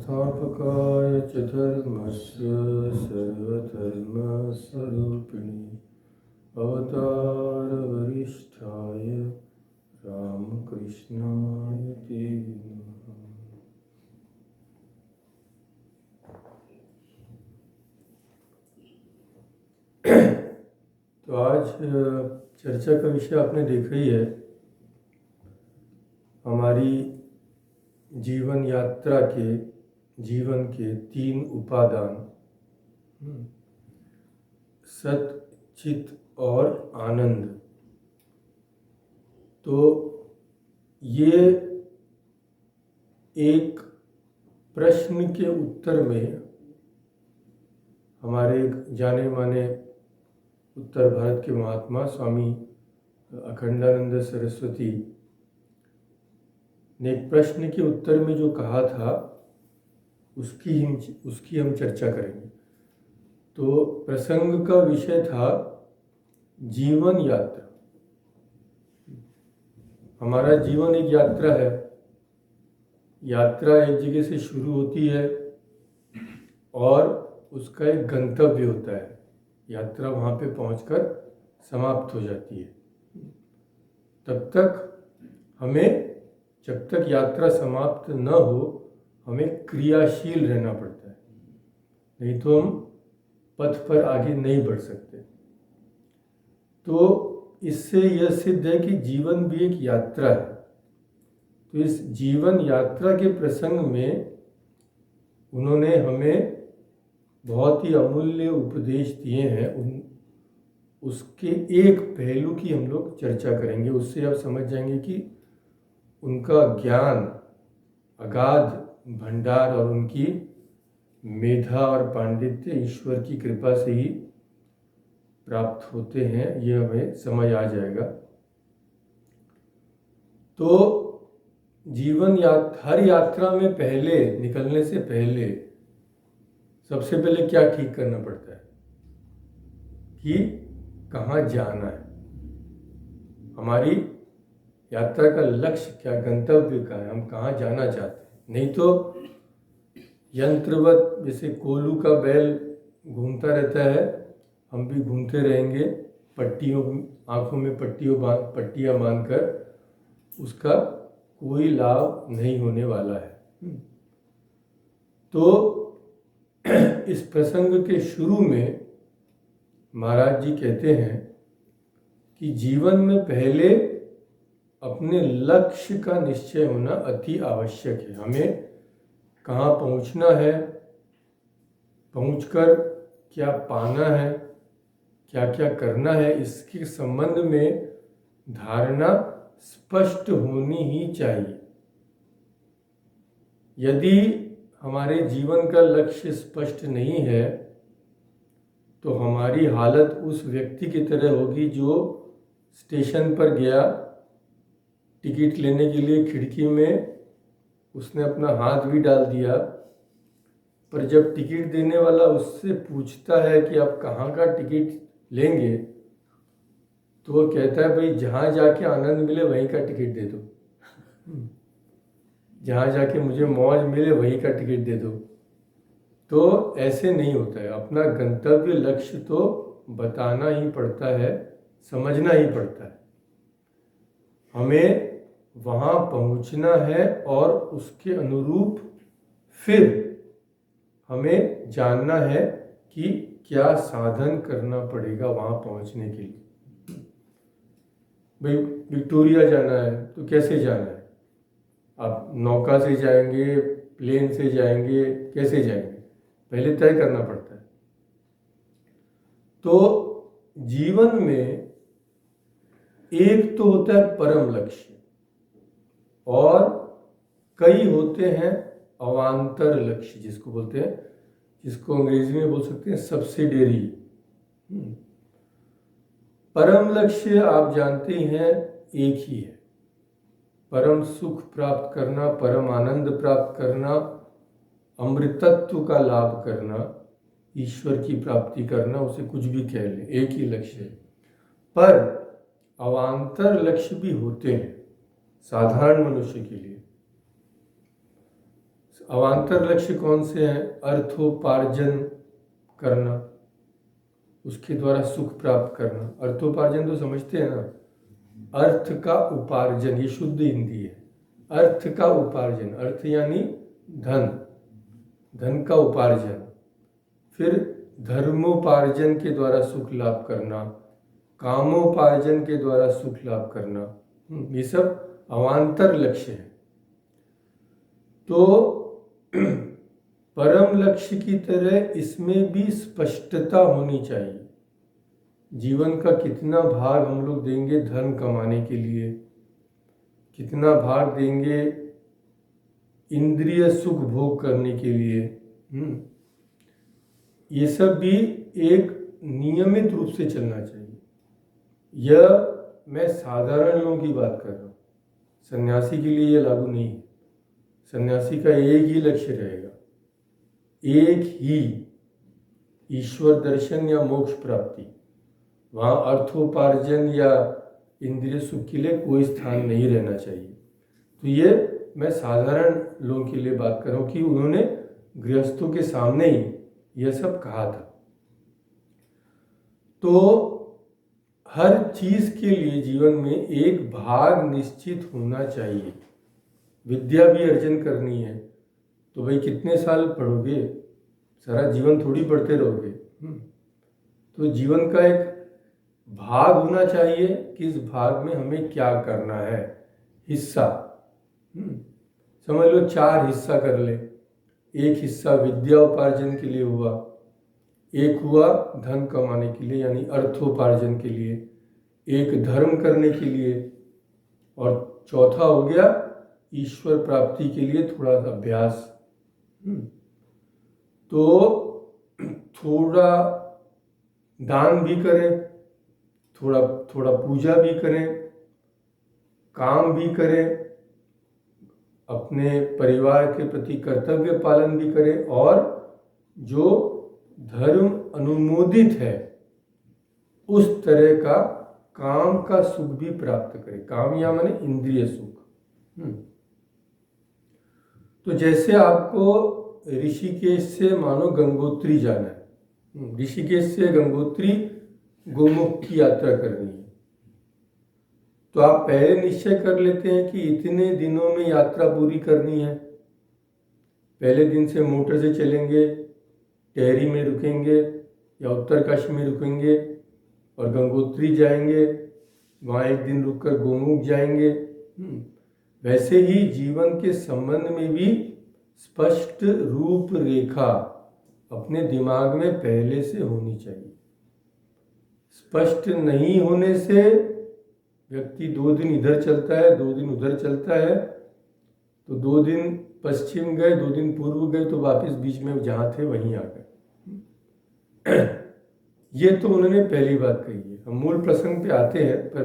संस्थापकाय च धर्मस्य सर्वधर्मस्वरूपिणे अवतारवरिष्ठाय रामकृष्णाय ते नमः। तो आज चर्चा का विषय आपने देखा ही है, हमारी जीवन यात्रा के जीवन के 3 उपादान, सत, चित और आनंद। तो ये एक प्रश्न के उत्तर में हमारे जाने माने उत्तर भारत के महात्मा स्वामी अखंडानंद सरस्वती ने एक प्रश्न के उत्तर में जो कहा था उसकी हम चर्चा करेंगे। तो प्रसंग का विषय था जीवन यात्रा। हमारा जीवन एक यात्रा है। यात्रा एक जगह से शुरू होती है और उसका एक गंतव्य होता है। यात्रा वहाँ पे पहुँचकर समाप्त हो जाती है। तब तक हमें, जब तक यात्रा समाप्त न हो, हमें क्रियाशील रहना पड़ता है, नहीं तो हम पथ पर आगे नहीं बढ़ सकते। तो इससे यह सिद्ध है कि जीवन भी एक यात्रा है। तो इस जीवन यात्रा के प्रसंग में उन्होंने हमें बहुत ही अमूल्य उपदेश दिए हैं। उसके एक पहलू की हम लोग चर्चा करेंगे। उससे आप समझ जाएंगे कि उनका ज्ञान, अगाध भंडार और उनकी मेधा और पांडित्य ईश्वर की कृपा से ही प्राप्त होते हैं, यह हमें समझ आ जाएगा। तो जीवन हर यात्रा में पहले निकलने से पहले सबसे पहले क्या ठीक करना पड़ता है कि कहाँ जाना है, हमारी यात्रा का लक्ष्य क्या, गंतव्य का है, हम कहाँ जाना चाहते हैं। नहीं तो यंत्रवत जैसे कोलू का बैल घूमता रहता है, हम भी घूमते रहेंगे पट्टियों, आँखों में पट्टियाँ बांधकर, उसका कोई लाभ नहीं होने वाला है। तो इस प्रसंग के शुरू में महाराज जी कहते हैं कि जीवन में पहले अपने लक्ष्य का निश्चय होना अति आवश्यक है। हमें कहाँ पहुँचना है, पहुँचकर क्या पाना है, क्या क्या करना है, इसके संबंध में धारणा स्पष्ट होनी ही चाहिए। यदि हमारे जीवन का लक्ष्य स्पष्ट नहीं है तो हमारी हालत उस व्यक्ति की तरह होगी जो स्टेशन पर गया, टिकट लेने के लिए खिड़की में उसने अपना हाथ भी डाल दिया, पर जब टिकट देने वाला उससे पूछता है कि आप कहाँ का टिकट लेंगे, तो वो कहता है भाई जहाँ जाके आनंद मिले वहीं का टिकट दे दो, जहाँ जाके मुझे मौज मिले वहीं का टिकट दे दो। तो ऐसे नहीं होता है। अपना गंतव्य लक्ष्य तो बताना ही पड़ता है, समझना ही पड़ता है। हमें वहाँ पहुँचना है और उसके अनुरूप फिर हमें जानना है कि क्या साधन करना पड़ेगा वहाँ पहुँचने के लिए। भाई विक्टोरिया जाना है तो कैसे जाना है? आप नौका से जाएंगे, प्लेन से जाएंगे, कैसे जाएंगे? पहले तय करना पड़ता है। तो जीवन में एक तो होता है परम लक्ष्य और कई होते हैं अवान्तर लक्ष्य, जिसको बोलते हैं, जिसको अंग्रेजी में बोल सकते हैं सब्सिडियरी। परम लक्ष्य आप जानते ही हैं एक ही है, परम सुख प्राप्त करना, परम आनंद प्राप्त करना, अमृतत्व का लाभ करना, ईश्वर की प्राप्ति करना, उसे कुछ भी कह लें, एक ही लक्ष्य है। पर अवान्तर लक्ष्य भी होते हैं साधारण मनुष्य के लिए। अवान्तर लक्ष्य कौन से हैं? अर्थोपार्जन करना, उसके द्वारा सुख प्राप्त करना। अर्थोपार्जन तो समझते हैं ना, अर्थ का उपार्जन, ये शुद्ध हिंदी है। अर्थ का उपार्जन, अर्थ यानी धन, धन का उपार्जन। फिर धर्मोपार्जन के द्वारा सुख लाभ करना, कामोपार्जन के द्वारा सुख लाभ करना, ये सब अवान्तर लक्ष्य है। तो परम लक्ष्य की तरह इसमें भी स्पष्टता होनी चाहिए। जीवन का कितना भाग हम लोग देंगे धन कमाने के लिए, कितना भाग देंगे इंद्रिय सुख भोग करने के लिए, ये सब भी एक नियमित रूप से चलना चाहिए। यह मैं साधारण लोगों की बात कर रहा हूँ, सन्यासी के लिए यह लागू नहीं है। सन्यासी का एक ही लक्ष्य रहेगा, एक ही, ईश्वर दर्शन या मोक्ष प्राप्ति। वहाँ अर्थोपार्जन या इंद्रिय सुख के लिए कोई स्थान नहीं रहना चाहिए। तो ये मैं साधारण लोगों के लिए बात कर रहा हूँ कि उन्होंने गृहस्थों के सामने ही यह सब कहा था। तो हर चीज के लिए जीवन में एक भाग निश्चित होना चाहिए। विद्या भी अर्जन करनी है तो भाई कितने साल पढ़ोगे, सारा जीवन थोड़ी पढ़ते रहोगे। तो जीवन का एक भाग होना चाहिए कि इस भाग में हमें क्या करना है, हिस्सा। समझ लो 4 हिस्सा कर ले। एक हिस्सा विद्या उपार्जन के लिए हुआ, एक हुआ धन कमाने के लिए यानी अर्थोपार्जन के लिए, एक धर्म करने के लिए, और चौथा हो गया ईश्वर प्राप्ति के लिए थोड़ा सा अभ्यास। तो थोड़ा दान भी करें, थोड़ा थोड़ा पूजा भी करें, काम भी करें, अपने परिवार के प्रति कर्तव्य पालन भी करें, और जो धर्म अनुमोदित है उस तरह का काम का सुख भी प्राप्त करें। काम या माने इंद्रिय सुख। तो जैसे आपको ऋषिकेश से मानो गंगोत्री जाना है, ऋषिकेश से गंगोत्री गोमुख की यात्रा करनी है, तो आप पहले निश्चय कर लेते हैं कि इतने दिनों में यात्रा पूरी करनी है। पहले दिन से मोटर से चलेंगे, टेहरी में रुकेंगे या उत्तरकाशी में रुकेंगे और गंगोत्री जाएंगे, वहाँ एक दिन रुककर गोमुख जाएंगे। वैसे ही जीवन के संबंध में भी स्पष्ट रूपरेखा अपने दिमाग में पहले से होनी चाहिए। स्पष्ट नहीं होने से व्यक्ति 2 दिन इधर चलता है, 2 दिन उधर चलता है, तो 2 दिन पश्चिम गए, 2 दिन पूर्व गए, तो वापस बीच में जहाँ थे वहीं आ गए। ये तो उन्होंने पहली बात कही है। हम मूल प्रसंग पे आते हैं, पर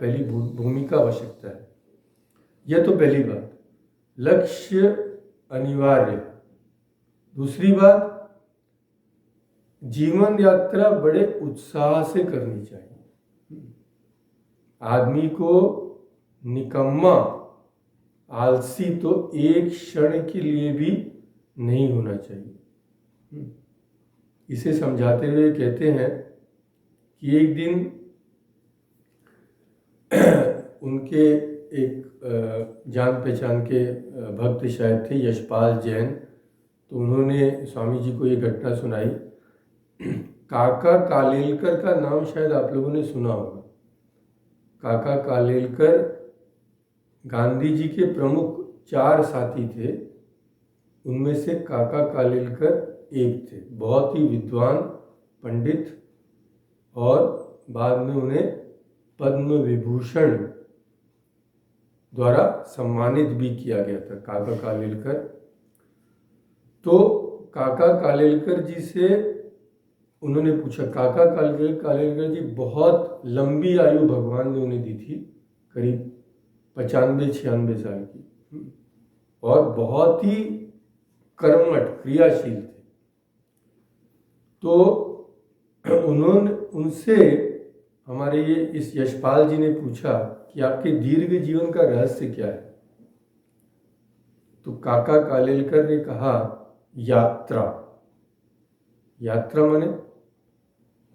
पहली भूमिका आवश्यकता है। यह तो पहली बात, लक्ष्य अनिवार्य। दूसरी बात, जीवन यात्रा बड़े उत्साह से करनी चाहिए। आदमी को निकम्मा, आलसी तो एक क्षण के लिए भी नहीं होना चाहिए। इसे समझाते हुए कहते हैं कि एक दिन उनके एक जान पहचान के भक्त शायद थे, यशपाल जैन, तो उन्होंने स्वामी जी को ये घटना सुनाई। काका कालेलकर का नाम शायद आप लोगों ने सुना होगा। काका कालेलकर गांधी जी के प्रमुख 4 साथी थे, उनमें से काका कालेलकर एक थे। बहुत ही विद्वान पंडित, और बाद में उन्हें पद्म विभूषण द्वारा सम्मानित भी किया गया था, काका कालेलकर। तो काका कालेलकर जी से उन्होंने पूछा, काका कालेलकर जी बहुत लंबी आयु भगवान ने उन्हें दी थी, करीब 95-96 साल की, और बहुत ही कर्मठ क्रियाशील थे। तो उन्होंने उनसे, हमारे ये इस यशपाल जी ने पूछा कि आपके दीर्घ जीवन का रहस्य क्या है। तो काका कालेलकर ने कहा यात्रा। यात्रा माने,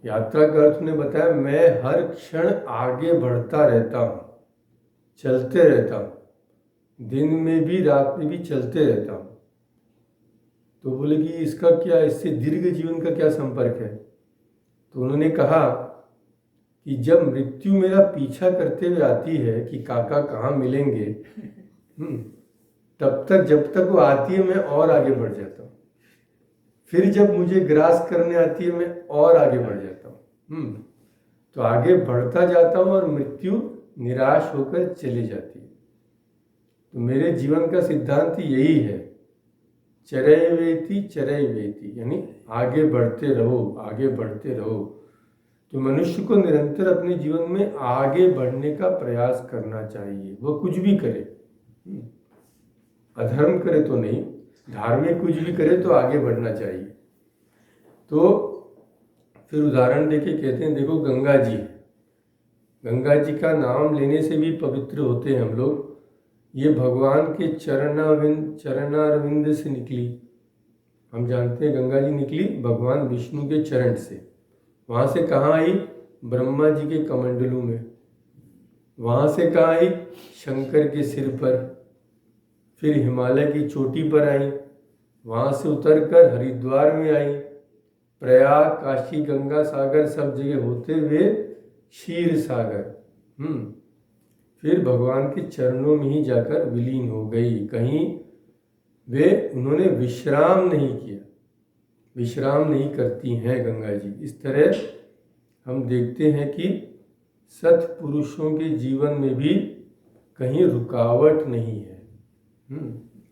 यात्रा का अर्थ ने बताया मैं हर क्षण आगे बढ़ता रहता हूँ, चलते रहता हूँ, दिन में भी रात में भी चलते रहता हूँ। तो बोले कि इसका क्या, इससे दीर्घ जीवन का क्या संपर्क है? तो उन्होंने कहा कि जब मृत्यु मेरा पीछा करते हुए आती है कि काका कहाँ मिलेंगे, तब तक जब तक वो आती है मैं और आगे बढ़ जाता हूँ। फिर जब मुझे ग्रास करने आती है मैं और आगे बढ़ जाता हूँ। तो आगे बढ़ता जाता हूँ और मृत्यु निराश होकर चली जाती है। तो मेरे जीवन का सिद्धांत यही है, चरैवेति चरैवेति, यानी आगे बढ़ते रहो, आगे बढ़ते रहो। तो मनुष्य को निरंतर अपने जीवन में आगे बढ़ने का प्रयास करना चाहिए। वो कुछ भी करे, अधर्म करे तो नहीं, धार्मिक कुछ भी करे तो आगे बढ़ना चाहिए। तो फिर उदाहरण देके कहते हैं, देखो गंगा जी, गंगा जी का नाम लेने से भी पवित्र होते हैं हम लोग। ये भगवान के चरणारविंद से निकली। हम जानते हैं गंगा जी निकली भगवान विष्णु के चरण से। वहाँ से कहाँ आई? ब्रह्मा जी के कमंडलू में। वहाँ से कहाँ आई? शंकर के सिर पर। फिर हिमालय की चोटी पर आई, वहाँ से उतरकर हरिद्वार में आई, प्रयाग, काशी, गंगा सागर सब जगह होते हुए क्षीर सागर, फिर भगवान के चरणों में ही जाकर विलीन हो गई। कहीं उन्होंने विश्राम नहीं किया, विश्राम नहीं करती हैं गंगा जी। इस तरह हम देखते हैं कि सत्पुरुषों के जीवन में भी कहीं रुकावट नहीं है,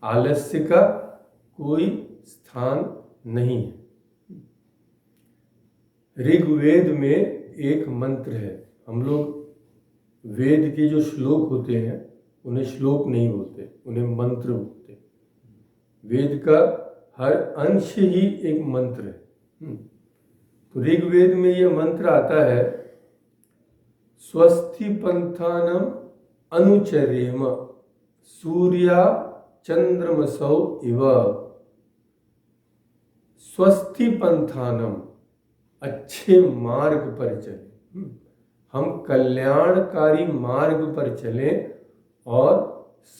आलस्य का कोई स्थान नहीं है। ऋग्वेद में एक मंत्र है, हम लोग वेद के जो श्लोक होते हैं उन्हें श्लोक नहीं बोलते, उन्हें मंत्र बोलते हैं। वेद का हर अंश ही एक मंत्र है। तो ऋग्वेद में यह मंत्र आता है, स्वस्ति पंथानम अनुचरेम सूर्या चंद्रमसौ इव। स्वस्ति पंथानम, अच्छे मार्ग पर चले, हम कल्याणकारी मार्ग पर चलें और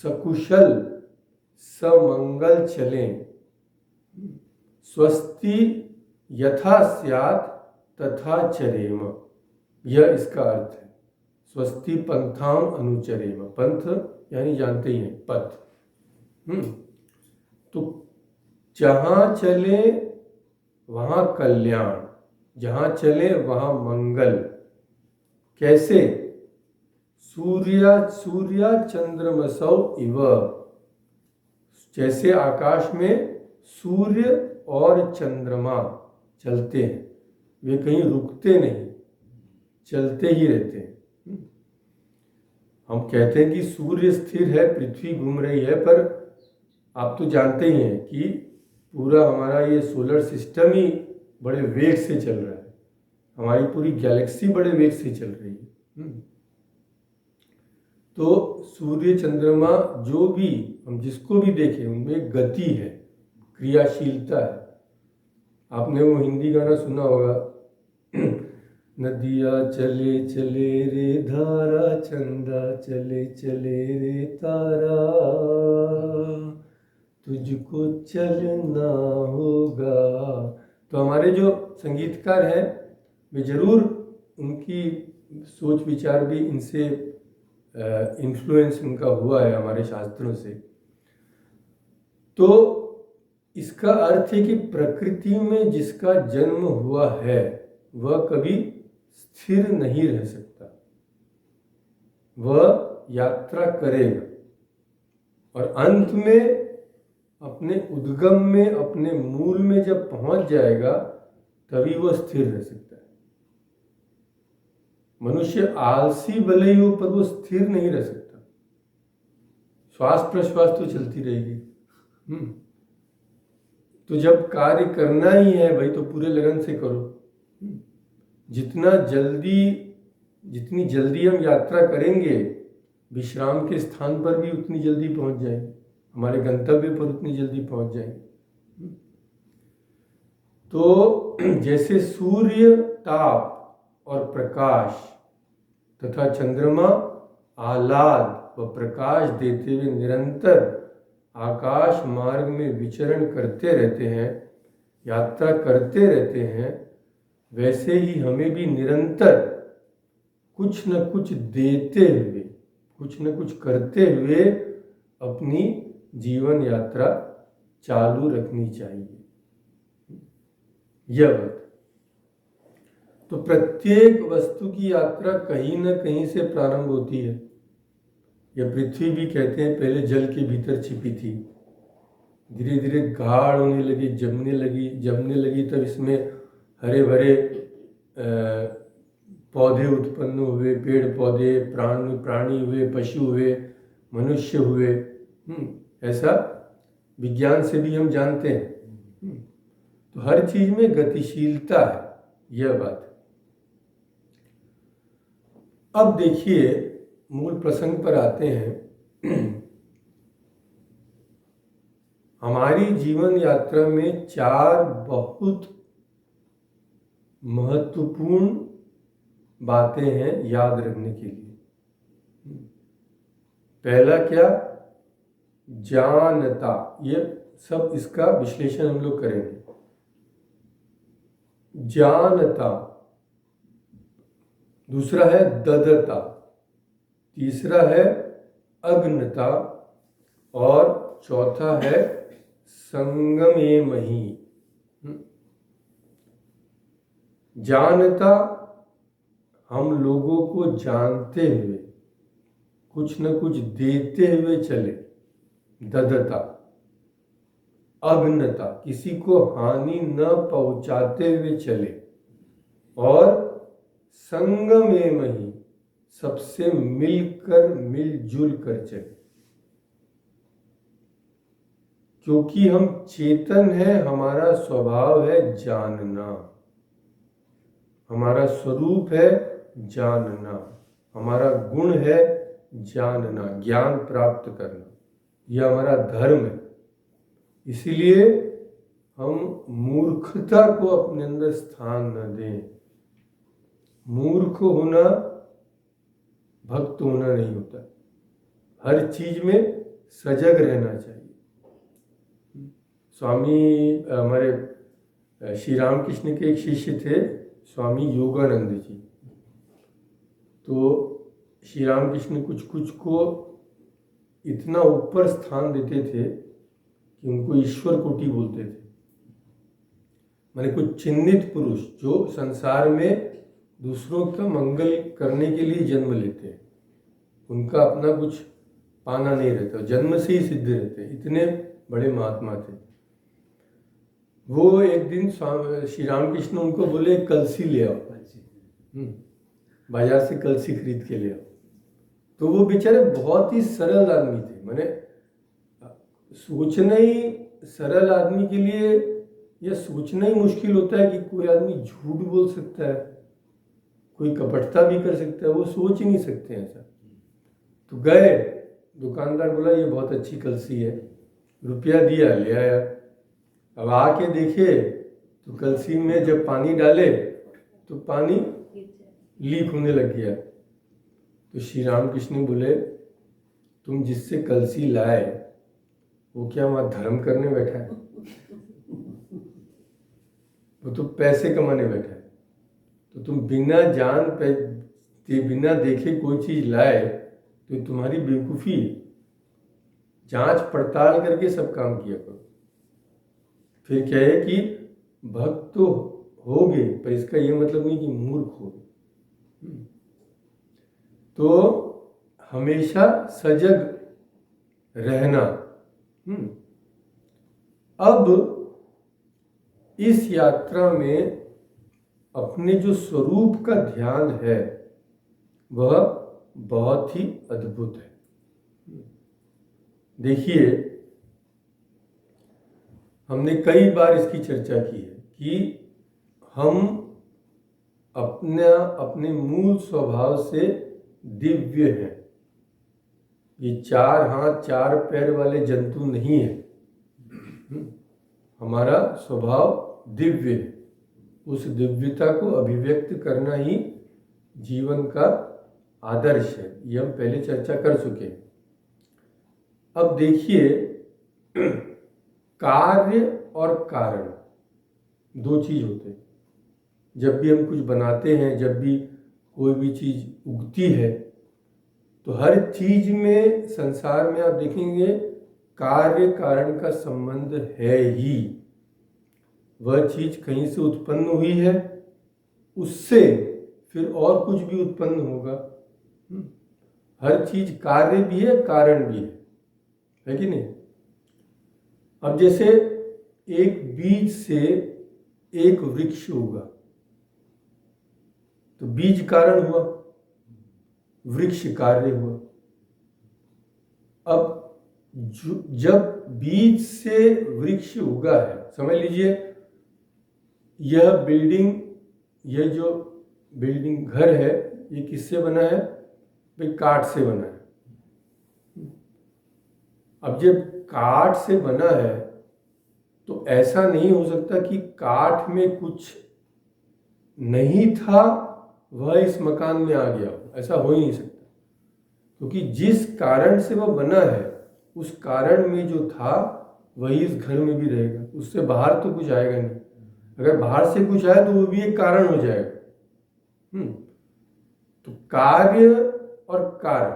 सकुशल समंगल चलें। स्वस्ति यथा स्यात् तथा चरेम, यह इसका अर्थ है। स्वस्ति पंथाम अनुचरेम, पंथ यानी जानते ही हैं पथ। तो जहाँ चले वहाँ कल्याण, जहाँ चले वहाँ मंगल। कैसे? सूर्या चंद्रमसौ इव, जैसे आकाश में सूर्य और चंद्रमा चलते हैं, वे कहीं रुकते नहीं, चलते ही रहते हैं। हम कहते हैं कि सूर्य स्थिर है, पृथ्वी घूम रही है, पर आप तो जानते ही हैं कि पूरा हमारा ये सोलर सिस्टम ही बड़े वेग से चल रहा है, हमारी पूरी गैलेक्सी बड़े वेग से चल रही है। तो सूर्य चंद्रमा जो भी हम जिसको भी देखें उनमें गति है, क्रियाशीलता है। आपने वो हिंदी गाना सुना होगा, नदिया चले चले रे धारा, चंदा चले चले रे तारा, तुझको चलना होगा। तो हमारे जो संगीतकार हैं वे जरूर, उनकी सोच विचार भी इनसे इन्फ्लुएंस उनका हुआ है हमारे शास्त्रों से। तो इसका अर्थ है कि प्रकृति में जिसका जन्म हुआ है वह कभी स्थिर नहीं रह सकता, वह यात्रा करेगा और अंत में अपने उद्गम में, अपने मूल में जब पहुंच जाएगा तभी वह स्थिर रह सकता है। मनुष्य आलसी भले ही हो पर वो स्थिर नहीं रह सकता, श्वास प्रश्वास तो चलती रहेगी। तो जब कार्य करना ही है भाई तो पूरे लगन से करो। जितनी जल्दी हम यात्रा करेंगे विश्राम के स्थान पर भी उतनी जल्दी पहुंच जाएंगे। हमारे गंतव्य पर उतनी जल्दी पहुंच जाएंगे। तो जैसे सूर्य ताप और प्रकाश तथा चंद्रमा आह्लाद व प्रकाश देते हुए निरंतर आकाश मार्ग में विचरण करते रहते हैं, यात्रा करते रहते हैं, वैसे ही हमें भी निरंतर कुछ न कुछ देते हुए, कुछ न कुछ करते हुए अपनी जीवन यात्रा चालू रखनी चाहिए। यह बात। तो प्रत्येक वस्तु की यात्रा कहीं न कहीं से प्रारंभ होती है। यह पृथ्वी भी कहते हैं पहले जल के भीतर छिपी थी, धीरे धीरे गाढ़ होने लगी, जमने लगी, तब इसमें हरे भरे पौधे उत्पन्न हुए, पेड़ पौधे, प्राणी हुए, पशु हुए, मनुष्य हुए। ऐसा विज्ञान से भी हम जानते हैं। तो हर चीज में गतिशीलता है, यह बात। अब देखिए, मूल प्रसंग पर आते हैं। हमारी जीवन यात्रा में 4 बहुत महत्वपूर्ण बातें हैं याद रखने के लिए। पहला क्या? जानता। ये सब इसका विश्लेषण हम लोग करेंगे। जानता। दूसरा है ददता। तीसरा है अग्नता। और चौथा है संगमेमहि। जानता, हम लोगों को जानते हुए कुछ न कुछ देते हुए चले, ददता। अग्नता, किसी को हानि न पहुंचाते हुए चले। और संगमेमहि, सबसे मिलकर मिलजुल कर चले। क्योंकि हम चेतन हैं, हमारा स्वभाव है जानना, हमारा स्वरूप है जानना, हमारा गुण है जानना, ज्ञान प्राप्त करना, यह हमारा धर्म है। इसीलिए हम मूर्खता को अपने अंदर स्थान न दें। मूर्ख होना भक्त होना नहीं होता, हर चीज में सजग रहना चाहिए। स्वामी हमारे श्री रामकृष्ण के एक शिष्य थे, स्वामी योगानंद जी। तो श्री रामकृष्ण कुछ को इतना ऊपर स्थान देते थे कि उनको ईश्वर कोटि बोलते थे। माने कुछ चिन्हित पुरुष जो संसार में दूसरों का मंगल करने के लिए जन्म लेते हैं, उनका अपना कुछ पाना नहीं रहता, जन्म से ही सिद्ध रहते हैं, इतने बड़े महात्मा थे। वो एक दिन श्री रामकृष्ण उनको बोले कलसी ले आओ, बाजार से कलसी खरीद के ले आओ। तो वो बेचारे बहुत ही सरल आदमी थे, माने सोचना ही सरल आदमी के लिए यह सोचना ही मुश्किल होता है कि कोई आदमी झूठ बोल सकता है, कोई कपटता भी कर सकता है, वो सोच ही नहीं सकते हैं ऐसा। तो गए, दुकानदार बोला ये बहुत अच्छी कलसी है, रुपया दिया, ले आया। अब आके देखे तो कलसी में जब पानी डाले तो पानी लीक होने लग गया। तो श्री रामकृष्ण बोले तुम जिससे कलसी लाए वो क्या वहां धर्म करने बैठा है? वो तो पैसे कमाने बैठा है। तो तुम बिना बिना देखे कोई चीज लाए तो तुम्हारी बेवकूफी है। जांच पड़ताल करके सब काम किया करो। फिर क्या है कि भक्त तो होगे, पर इसका ये मतलब नहीं कि मूर्ख हो। तो हमेशा सजग रहना। अब इस यात्रा में अपने जो स्वरूप का ध्यान है वह बहुत ही अद्भुत है। देखिए, हमने कई बार इसकी चर्चा की है कि हम अपने मूल स्वभाव से दिव्य हैं। ये 4 हाथ 4 पैर वाले जंतु नहीं है। हमारा स्वभाव दिव्य है। उस दिव्यता को अभिव्यक्त करना ही जीवन का आदर्श है। ये हम पहले चर्चा कर चुके हैं। अब देखिए, कार्य और कारण दो चीज होते हैं। जब भी हम कुछ बनाते हैं, जब भी कोई भी चीज उगती है, तो हर चीज में संसार में आप देखेंगे कार्य कारण का संबंध है ही। वह चीज कहीं से उत्पन्न हुई है, उससे फिर और कुछ भी उत्पन्न होगा। हर चीज कार्य भी है, कारण भी है कि नहीं? अब जैसे एक बीज से एक वृक्ष होगा, तो बीज कारण हुआ, वृक्ष कार्य हुआ। अब जब बीज से वृक्ष उगा है, समझ लीजिए यह बिल्डिंग, यह जो बिल्डिंग घर है, ये किससे बना है? भाई काठ से बना है। अब जब काठ से बना है तो ऐसा नहीं हो सकता कि काठ में कुछ नहीं था वह इस मकान में आ गया हो। ऐसा हो ही नहीं सकता, क्योंकि जिस कारण से वह बना है उस कारण में जो था वही इस घर में भी रहेगा। उससे बाहर तो कुछ आएगा नहीं। अगर बाहर से कुछ आए तो वो भी एक कारण हो जाएगा। तो कार्य और कारण,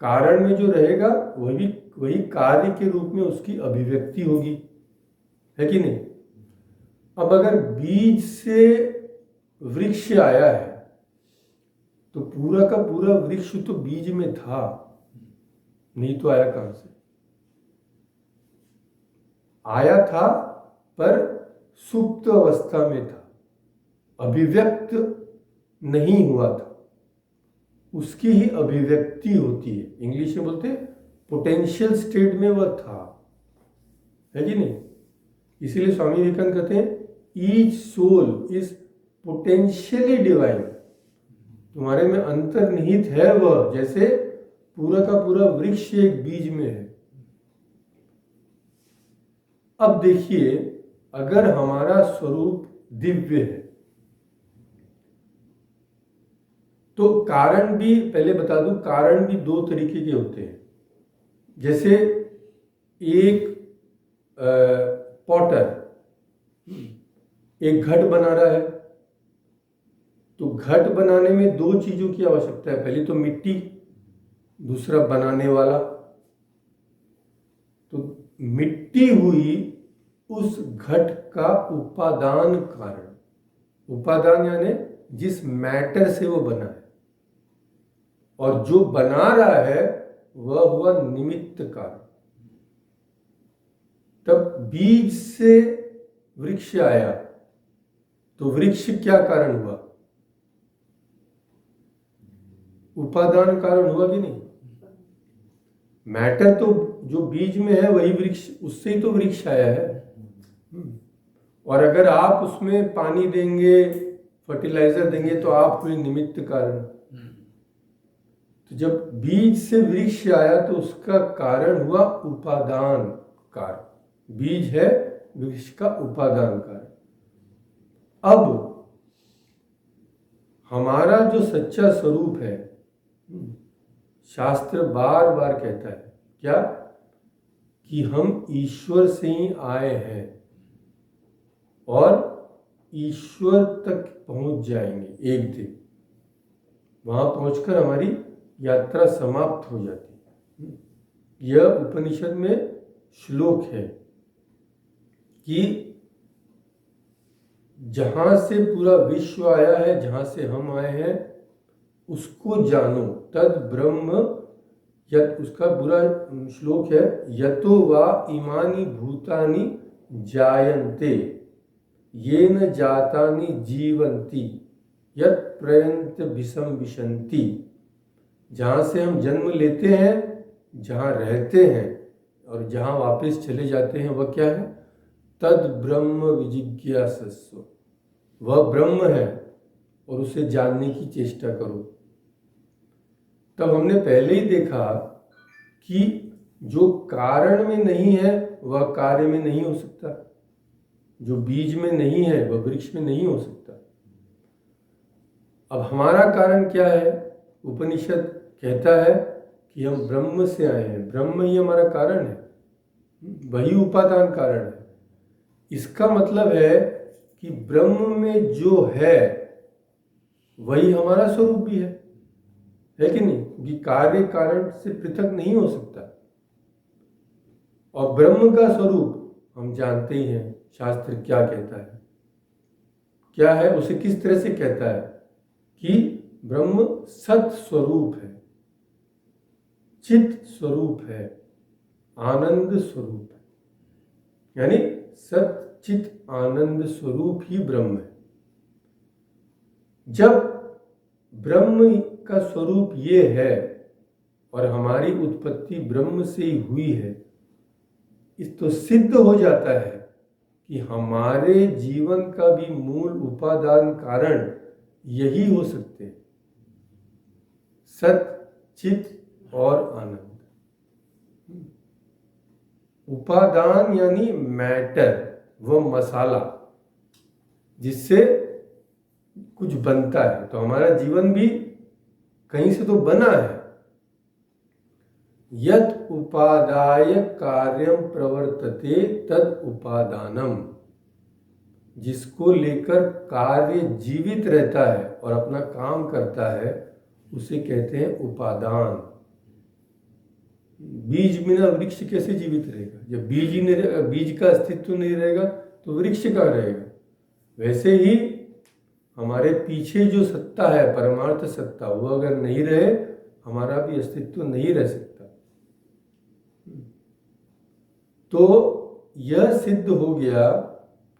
कारण में जो रहेगा वही कार्य के रूप में उसकी अभिव्यक्ति होगी, है कि नहीं? अब अगर बीज से वृक्ष आया है तो पूरा का पूरा वृक्ष तो बीज में था, नहीं तो आया कहां से? आया था पर सुप्त अवस्था में था, अभिव्यक्त नहीं हुआ था। उसकी ही अभिव्यक्ति होती है। इंग्लिश में बोलते हैं पोटेंशियल स्टेट में वह था, है कि नहीं? इसीलिए स्वामी विवेकानंद कहते हैं each soul is potentially divine. तुम्हारे में अंतर्निहित है वह, जैसे पूरा का पूरा वृक्ष एक बीज में है। अब देखिए, अगर हमारा स्वरूप दिव्य है तो कारण भी, पहले बता दूं, कारण भी दो तरीके के होते हैं। जैसे एक पॉटर एक घट बना रहा है, तो घट बनाने में दो चीजों की आवश्यकता है। पहली तो मिट्टी, दूसरा बनाने वाला। तो मिट्टी हुई उस घट का उपादान कारण। उपादान यानी जिस मैटर से वो बना है, और जो बना रहा है वह हुआ निमित्त कारण। तब बीज से वृक्ष आया तो वृक्ष क्या कारण हुआ? उपादान कारण हुआ कि नहीं? मैटर तो जो बीज में है वही वृक्ष, उससे ही तो वृक्ष आया है। और अगर आप उसमें पानी देंगे, फर्टिलाइजर देंगे, तो आप हुए निमित्त कारण। तो जब बीज से वृक्ष आया तो उसका कारण हुआ उपादान कारण। बीज है, वृक्ष का उपादान कारण। अब हमारा जो सच्चा स्वरूप है, शास्त्र बार बार कहता है क्या? कि हम ईश्वर से ही आए हैं और ईश्वर तक पहुंच जाएंगे एक दिन। वहां पहुंचकर हमारी यात्रा समाप्त हो जाती है। यह उपनिषद में श्लोक है कि जहां से पूरा विश्व आया है, जहां से हम आए हैं, उसको जानो। तद ब्रह्म यत, उसका पूरा श्लोक है, यतो वा इमानि भूतानि जायन्ते येन जातानि जीवन्ति यत प्रयन्त विषम विशन्ति। जहाँ से हम जन्म लेते हैं, जहाँ रहते हैं और जहाँ वापस चले जाते हैं, वह क्या है? तद ब्रह्म विजिज्ञासस्व। वह ब्रह्म है और उसे जानने की चेष्टा करो। तब हमने पहले ही देखा कि जो कारण में नहीं है वह कार्य में नहीं हो सकता, जो बीज में नहीं है वह वृक्ष में नहीं हो सकता। अब हमारा कारण क्या है? उपनिषद कहता है कि हम ब्रह्म से आए हैं, ब्रह्म ही हमारा कारण है, वही उपादान कारण है। इसका मतलब है कि ब्रह्म में जो है वही हमारा स्वरूप भी है कि नहीं? कि कार्य कारण से पृथक नहीं हो सकता। और ब्रह्म का स्वरूप हम जानते ही हैं, शास्त्र क्या कहता है, क्या है, उसे किस तरह से कहता है कि ब्रह्म सत स्वरूप है, चित स्वरूप है, आनंद स्वरूप है। यानी सत चित आनंद स्वरूप ही ब्रह्म है। जब ब्रह्म का स्वरूप ये है और हमारी उत्पत्ति ब्रह्म से ही हुई है, इस तो सिद्ध हो जाता है कि हमारे जीवन का भी मूल उपादान कारण यही हो सकते हैं, सत चित और आनंद। उपादान यानी मैटर, वो मसाला जिससे कुछ बनता है। तो हमारा जीवन भी कहीं से तो बना है। यत् उपादाय कार्यम प्रवर्तते तद उपादानम, जिसको लेकर कार्य जीवित रहता है और अपना काम करता है उसे कहते हैं उपादान। बीज बिना वृक्ष कैसे जीवित रहेगा? जब बीज ही नहीं, बीज का अस्तित्व नहीं रहेगा तो वृक्ष कहाँ रहेगा? वैसे ही हमारे पीछे जो सत्ता है, परमार्थ सत्ता, वो अगर नहीं रहे हमारा भी अस्तित्व नहीं रह सकता। तो यह सिद्ध हो गया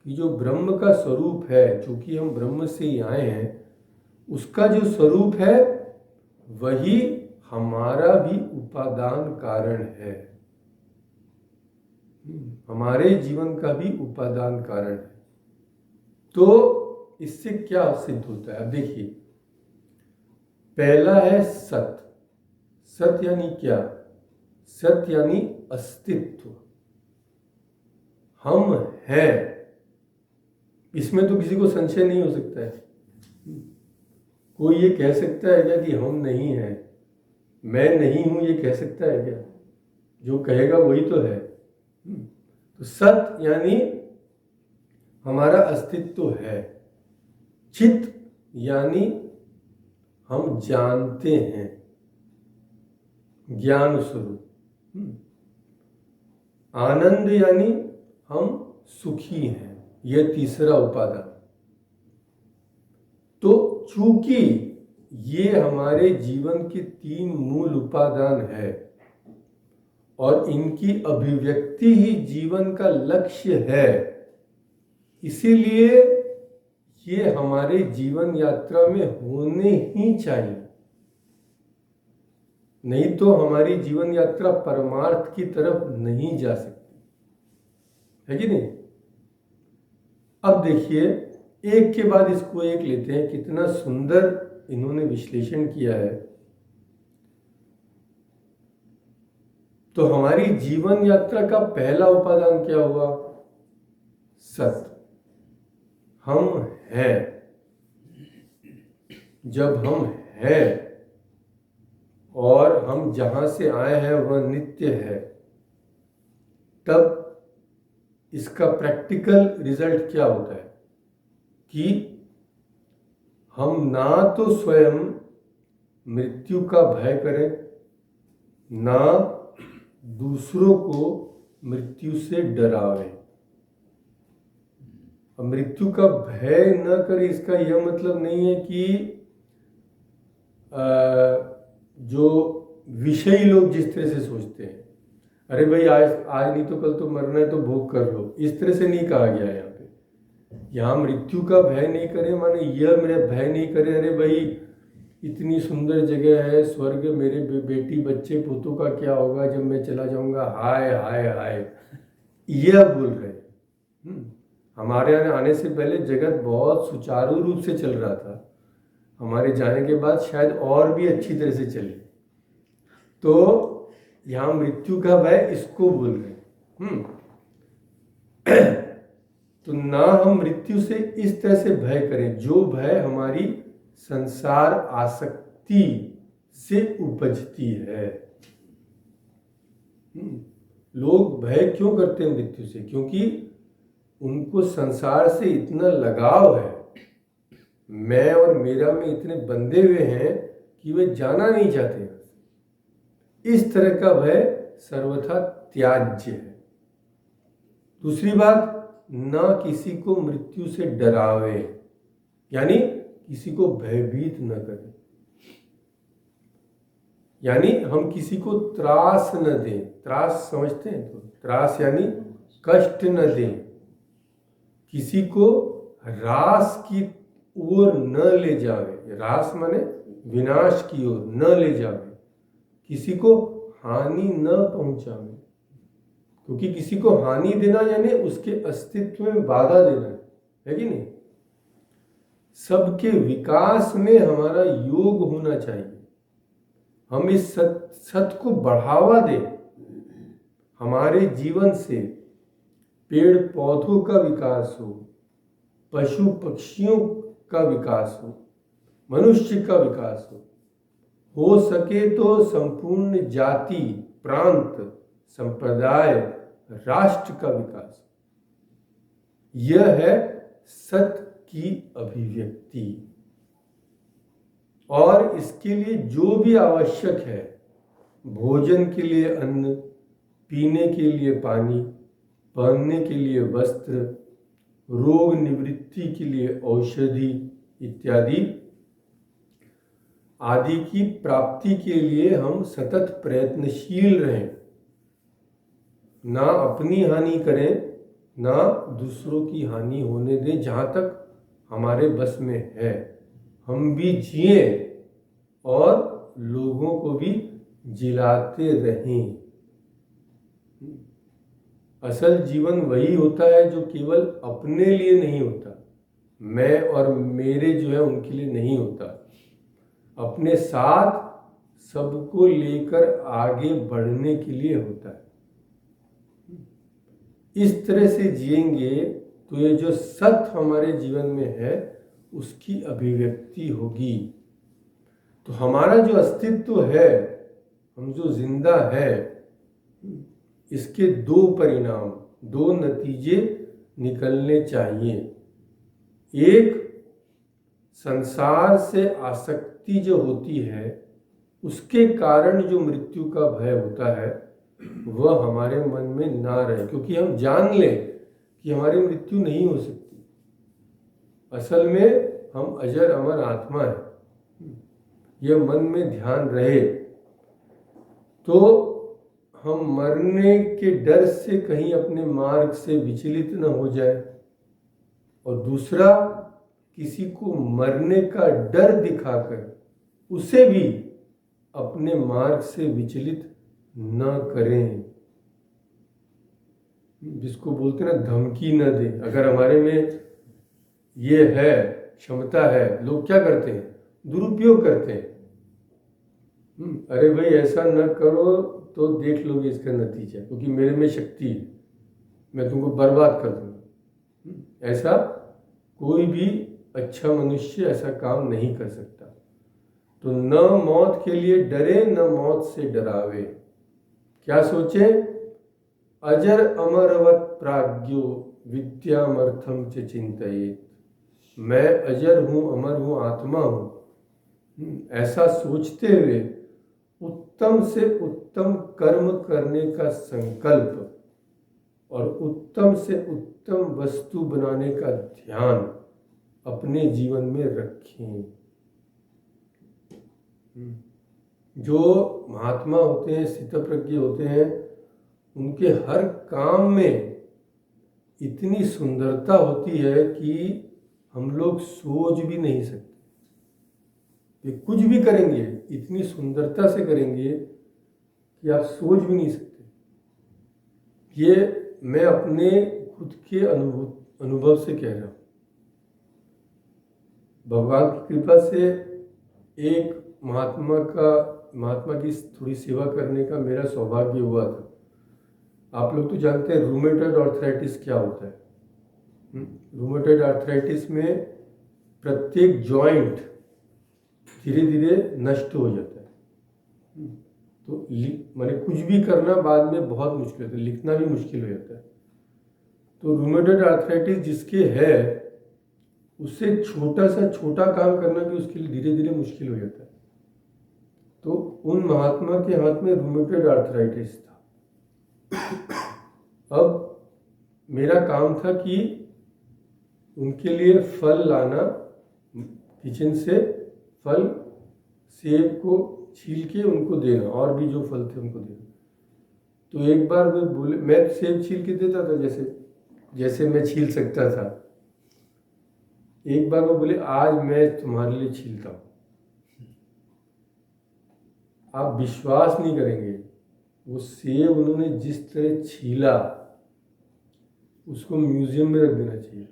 कि जो ब्रह्म का स्वरूप है, चूंकि हम ब्रह्म से ही आए हैं, उसका जो स्वरूप है वही हमारा भी उपादान कारण है, हमारे जीवन का भी उपादान कारण है। तो इससे क्या सिद्ध होता है? अब देखिए, पहला है सत। सत यानी क्या? सत यानी अस्तित्व, हम हैं, इसमें तो किसी को संशय नहीं हो सकता है। कोई ये कह सकता है क्या कि हम नहीं हैं, मैं नहीं हूं, ये कह सकता है क्या? जो कहेगा वही तो है। तो सत यानी हमारा अस्तित्व है। चित यानी हम जानते हैं, ज्ञान स्वरूप। आनंद यानी हम सुखी हैं, यह तीसरा उपादान। तो चूंकि ये हमारे जीवन के तीन मूल उपादान है और इनकी अभिव्यक्ति ही जीवन का लक्ष्य है, इसीलिए ये हमारे जीवन यात्रा में होने ही चाहिए। नहीं तो हमारी जीवन यात्रा परमार्थ की तरफ नहीं जा सकती, है कि नहीं? अब देखिए, एक के बाद इसको एक लेते हैं, कितना सुंदर इन्होंने विश्लेषण किया है। तो हमारी जीवन यात्रा का पहला उपादान क्या हुआ? सत, हम हैं। जब हम हैं और हम जहां से आए हैं वह नित्य है, तब इसका प्रैक्टिकल रिजल्ट क्या होता है कि हम ना तो स्वयं मृत्यु का भय करें, ना दूसरों को मृत्यु से डरावें। अब मृत्यु का भय न करें, इसका यह मतलब नहीं है कि जो विषयी लोग जिस तरह से सोचते हैं, अरे भाई आज नहीं तो कल तो मरना है तो भोग कर लो, इस तरह से नहीं कहा गया है। यहाँ पे यहाँ मृत्यु का भय नहीं करें माने यह मेरा भय नहीं करें, अरे भाई इतनी सुंदर जगह है स्वर्ग, मेरे बेटी बच्चे पोतों का क्या होगा जब मैं चला जाऊंगा, हाय हाय हाय, यह बोल रहे। हमारे यहाँ आने से पहले जगत बहुत सुचारू रूप से चल रहा था, हमारे जाने के बाद शायद और भी अच्छी तरह से चले। तो यहाँ मृत्यु का भय इसको बोल रहे हैं। तो ना हम मृत्यु से इस तरह से भय करें जो भय हमारी संसार आसक्ति से उपजती है। लोग भय क्यों करते हैं मृत्यु से? क्योंकि उनको संसार से इतना लगाव है, मैं और मेरा में इतने बंधे हुए हैं कि वे जाना नहीं चाहते। इस तरह का भय सर्वथा त्याज्य है। दूसरी बात, ना किसी को मृत्यु से डरावे, यानी किसी को भयभीत न करें, यानी हम किसी को त्रास न दें। त्रास समझते हैं? तो त्रास यानी कष्ट न दें, किसी को ह्रास की ओर न ले जावे। ह्रास माने विनाश की ओर न ले जावे, किसी को हानि न पहुंचावे। क्योंकि किसी को हानि देना यानी उसके अस्तित्व में बाधा देना है कि नहीं? सबके विकास में हमारा योग होना चाहिए। हम इस सत्य को बढ़ावा दें। हमारे जीवन से पेड़ पौधों का विकास हो, पशु पक्षियों का विकास हो, मनुष्य का विकास हो सके तो संपूर्ण जाति, प्रांत, संप्रदाय, राष्ट्र का विकास। यह है सत्य की अभिव्यक्ति। और इसके लिए जो भी आवश्यक है, भोजन के लिए अन्न, पीने के लिए पानी, पहनने के लिए वस्त्र, रोग निवृत्ति के लिए औषधि इत्यादि आदि की प्राप्ति के लिए हम सतत प्रयत्नशील रहें। ना अपनी हानि करें, ना दूसरों की हानि होने दें। जहाँ तक हमारे बस में है हम भी जिए और लोगों को भी जिलाते रहें। असल जीवन वही होता है जो केवल अपने लिए नहीं होता, मैं और मेरे जो है उनके लिए नहीं होता, अपने साथ सबको लेकर आगे बढ़ने के लिए होता है। इस तरह से जिएंगे तो ये जो सत्य हमारे जीवन में है उसकी अभिव्यक्ति होगी। तो हमारा जो अस्तित्व है, हम जो जिंदा है, इसके दो परिणाम, दो नतीजे निकलने चाहिए। एक, संसार से आसक्ति जो होती है उसके कारण जो मृत्यु का भय होता है वह हमारे मन में ना रहे, क्योंकि हम जान लें कि हमारी मृत्यु नहीं हो सकती। असल में हम अजर अमर आत्मा है, यह मन में ध्यान रहे तो हम मरने के डर से कहीं अपने मार्ग से विचलित न हो जाए। और दूसरा, किसी को मरने का डर दिखाकर उसे भी अपने मार्ग से विचलित न करें, जिसको बोलते हैं ना धमकी न दें। अगर हमारे में ये है, क्षमता है, लोग क्या करते हैं? दुरुपयोग करते हैं। अरे भाई ऐसा न करो तो देख लोगे इसका नतीजा, क्योंकि मेरे में शक्ति है, मैं तुमको बर्बाद कर दूंगा। ऐसा कोई भी अच्छा मनुष्य ऐसा काम नहीं कर सकता। तो न मौत के लिए डरे, न मौत से डरावे। क्या सोचे? अजर अमरवत प्राज्ञो विद्यामर्थम च चिंतयेत्। मैं अजर हूँ, अमर हूँ, आत्मा हूँ, ऐसा सोचते हुए उत्तम से उत्तम कर्म करने का संकल्प और उत्तम से उत्तम वस्तु बनाने का ध्यान अपने जीवन में रखें। जो महात्मा होते हैं, स्थितप्रज्ञ होते हैं, उनके हर काम में इतनी सुंदरता होती है कि हम लोग सोच भी नहीं सकते। ये कुछ भी करेंगे इतनी सुंदरता से करेंगे कि आप सोच भी नहीं सकते। ये मैं अपने खुद के अनुभव से कह रहा हूँ। भगवान की कृपा से एक महात्मा का महात्मा की थोड़ी सेवा करने का मेरा सौभाग्य हुआ था। आप लोग तो जानते हैं रूमेटॉइड आर्थराइटिस क्या होता है। रूमेटॉइड आर्थराइटिस में प्रत्येक जॉइंट धीरे धीरे नष्ट हो जाता है। तो माने कुछ भी करना बाद में बहुत मुश्किल होता है, लिखना भी मुश्किल हो जाता है। तो रूमेटॉइड आर्थराइटिस जिसके है उससे छोटा सा छोटा काम करना भी उसके लिए धीरे धीरे मुश्किल हो जाता है। तो उन महात्मा के हाथ में रूमेटॉइड आर्थराइटिस था। अब मेरा काम था कि उनके लिए फल लाना, किचन से फल, सेब को छील के उनको देना, और भी जो फल थे उनको देना। तो एक बार वे बोले, मैं सेब छील के देता था जैसे मैं छील सकता था। एक बार वो बोले, आज मैं तुम्हारे लिए छीलता हूँ। आप विश्वास नहीं करेंगे, वो सेब उन्होंने जिस तरह छीला उसको म्यूजियम में रख देना चाहिए।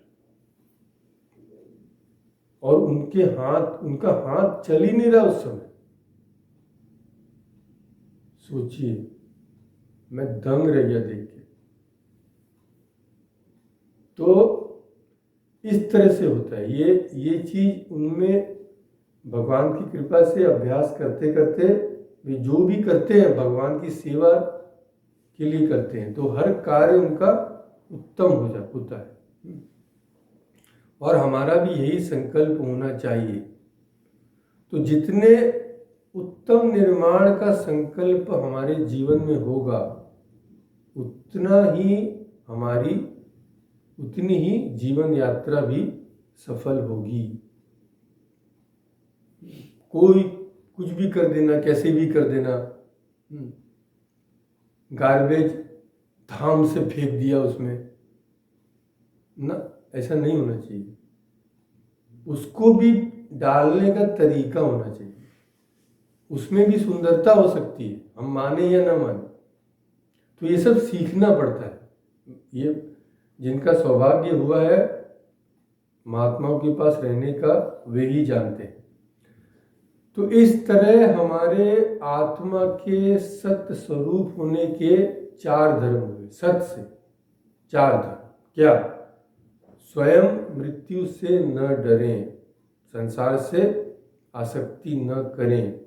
और उनका हाथ चल ही नहीं रहा उस समय। सोचिए, मैं दंग रह गया देख के। तो इस तरह से होता है ये चीज उनमें भगवान की कृपा से अभ्यास करते करते वे जो भी करते हैं भगवान की सेवा के लिए करते हैं, तो हर कार्य उनका उत्तम होता है। और हमारा भी यही संकल्प होना चाहिए। तो जितने उत्तम निर्माण का संकल्प हमारे जीवन में होगा उतनी ही जीवन यात्रा भी सफल होगी। कोई कुछ भी कर देना, कैसे भी कर देना, गार्बेज धाम से फेंक दिया उसमें ना, ऐसा नहीं होना चाहिए। उसको भी डालने का तरीका होना चाहिए। उसमें भी सुंदरता हो सकती है, हम माने या ना माने। तो ये सब सीखना पड़ता है। ये जिनका सौभाग्य हुआ है महात्माओं के पास रहने का, वे ही जानते हैं। तो इस तरह हमारे आत्मा के सत्य स्वरूप होने के 4 धर्म हुए। सत्य से 4 धर्म क्या? स्वयं मृत्यु से न डरें, संसार से आसक्ति न करें,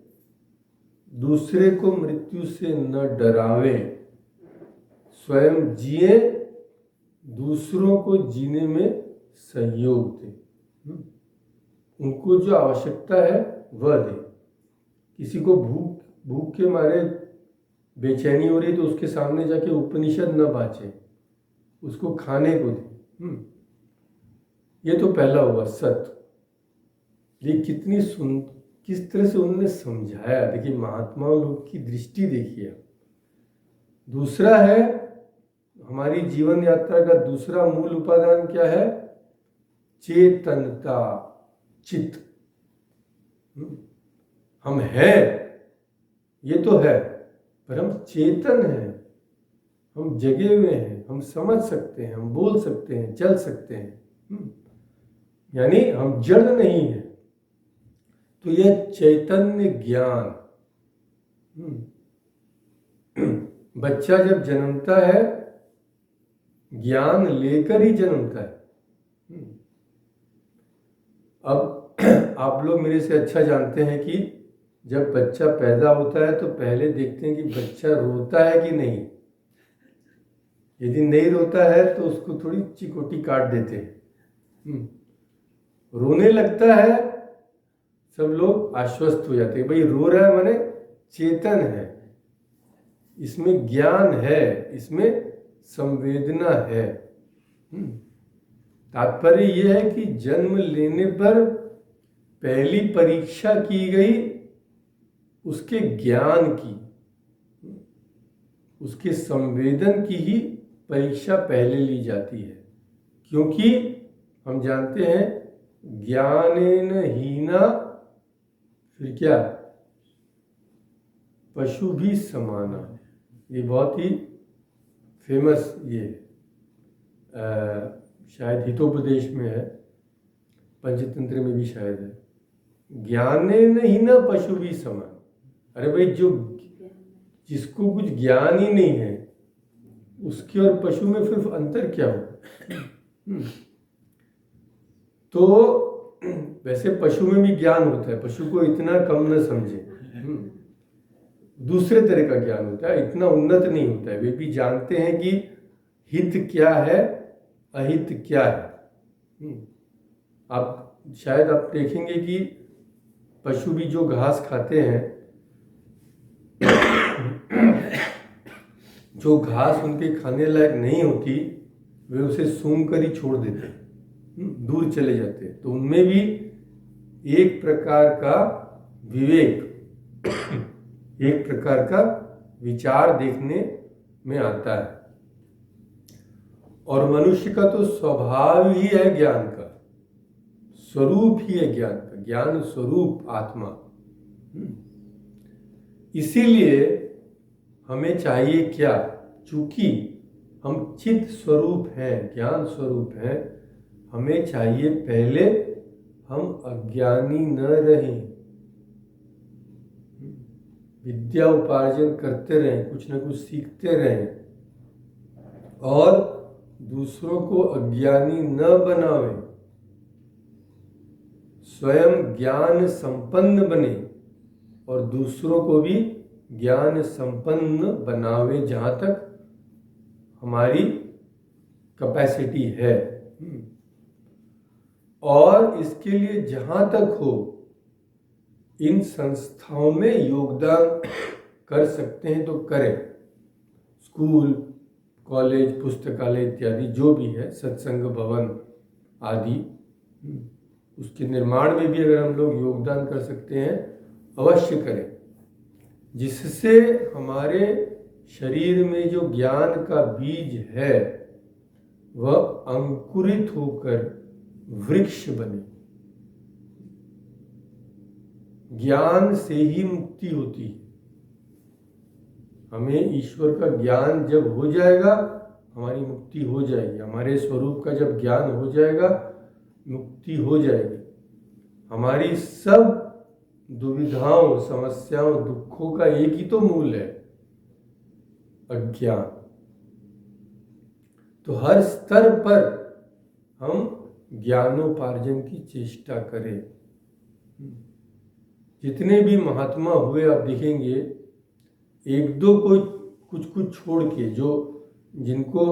दूसरे को मृत्यु से न डरावें, स्वयं जिए, दूसरों को जीने में सहयोग दें, उनको जो आवश्यकता है वह दें। किसी को भूख के मारे बेचैनी हो रही तो उसके सामने जाके उपनिषद न बाँचे, उसको खाने को दें। ये तो पहला हुआ सत्य। ये किस तरह से उन्होंने समझाया, देखिए महात्माओं लोग की दृष्टि देखिए। दूसरा है हमारी जीवन यात्रा का दूसरा मूल उपादान क्या है? चेतनता, चित्त। हम हैं, ये तो है, पर हम चेतन हैं, हम जगे हुए हैं, हम समझ सकते हैं, हम बोल सकते हैं, चल सकते हैं, यानी हम जड़ नहीं है। तो यह चैतन्य ज्ञान, बच्चा जब जन्मता है ज्ञान लेकर ही जन्मता है। अब आप लोग मेरे से अच्छा जानते हैं कि जब बच्चा पैदा होता है तो पहले देखते हैं कि बच्चा रोता है कि नहीं। यदि नहीं रोता है तो उसको थोड़ी चिकोटी काट देते हैं। रोने लगता है, सब लोग आश्वस्त हो जाते हैं, भाई रो रहा है माने चेतन है, इसमें ज्ञान है, इसमें संवेदना है। तात्पर्य यह है कि जन्म लेने पर पहली परीक्षा की गई उसके ज्ञान की, उसके संवेदन की ही परीक्षा पहले ली जाती है। क्योंकि हम जानते हैं ज्ञानेन हीना, फिर क्या, पशु भी समाना। ये बहुत ही फेमस ये शायद हितोपदेश में है, पंचतंत्र में भी शायद है। ज्ञानेन हीना पशु भी समान। अरे भाई, जिसको कुछ ज्ञान ही नहीं है उसके और पशु में फिर अंतर क्या होगा? तो वैसे पशु में भी ज्ञान होता है, पशु को इतना कम न समझे। दूसरे तरह का ज्ञान होता है, इतना उन्नत नहीं होता है। वे भी जानते हैं कि हित क्या है, अहित क्या है। आप शायद आप देखेंगे कि पशु भी जो घास खाते हैं, जो घास उनके खाने लायक नहीं होती, वे उसे सूंघ कर ही छोड़ देते हैं, दूर चले जाते हैं। तो उनमें भी एक प्रकार का विवेक, एक प्रकार का विचार देखने में आता है। और मनुष्य का तो स्वभाव ही है ज्ञान का, स्वरूप ही है ज्ञान का, ज्ञान स्वरूप आत्मा। इसीलिए हमें चाहिए क्या? चूंकि हम चित स्वरूप हैं, ज्ञान स्वरूप हैं, हमें चाहिए पहले हम अज्ञानी न रहें, विद्या उपार्जन करते रहें, कुछ न कुछ सीखते रहें, और दूसरों को अज्ञानी न बनावें, स्वयं ज्ञान संपन्न बने और दूसरों को भी ज्ञान संपन्न बनावे, जहाँ तक हमारी कैपेसिटी है। और इसके लिए जहाँ तक हो इन संस्थाओं में योगदान कर सकते हैं तो करें। स्कूल, कॉलेज, पुस्तकालय इत्यादि जो भी है, सत्संग भवन आदि, उसके निर्माण में भी अगर हम लोग योगदान कर सकते हैं, अवश्य करें, जिससे हमारे शरीर में जो ज्ञान का बीज है वह अंकुरित होकर वृक्ष बने। ज्ञान से ही मुक्ति होती है। हमें ईश्वर का ज्ञान जब हो जाएगा, हमारी मुक्ति हो जाएगी। हमारे स्वरूप का जब ज्ञान हो जाएगा, मुक्ति हो जाएगी। हमारी सब दुविधाओं, समस्याओं, दुखों का एक ही तो मूल है, अज्ञान। तो हर स्तर पर हम ज्ञानोपार्जन की चेष्टा करें। जितने भी महात्मा हुए आप देखेंगे, एक दो को कुछ कुछ छोड़ के, जो जिनको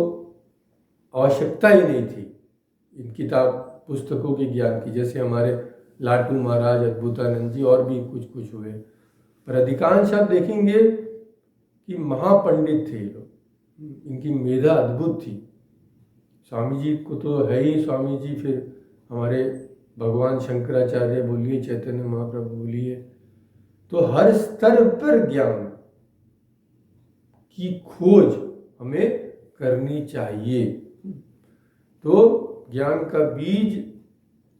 आवश्यकता ही नहीं थी इन किताब पुस्तकों के ज्ञान की, जैसे हमारे लाटू महाराज, अद्भुतानंद जी, और भी कुछ कुछ हुए, पर अधिकांश आप देखेंगे कि महापंडित थे लोग, इनकी मेधा अद्भुत थी। स्वामी जी को तो है ही स्वामी जी, फिर हमारे भगवान शंकराचार्य बोलिए, चैतन्य महाप्रभु बोलिए, तो हर स्तर पर ज्ञान की खोज हमें करनी चाहिए। तो ज्ञान का बीज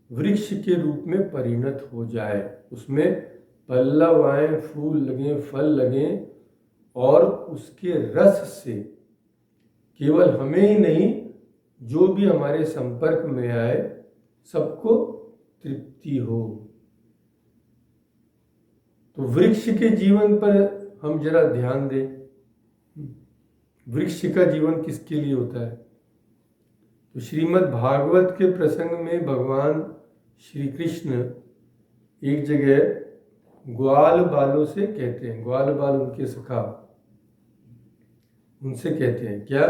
वृक्ष के रूप में परिणत हो जाए, उसमें पल्लव आए, फूल लगें, फल लगें, और उसके रस से केवल हमें ही नहीं, जो भी हमारे संपर्क में आए, सबको तृप्ति हो। तो वृक्ष के जीवन पर हम जरा ध्यान दें। वृक्ष का जीवन किसके लिए होता है? तो श्रीमद् भागवत के प्रसंग में भगवान श्री कृष्ण एक जगह ग्वाल बालों से कहते हैं, ग्वाल बाल उनके सखा, उनसे कहते हैं क्या?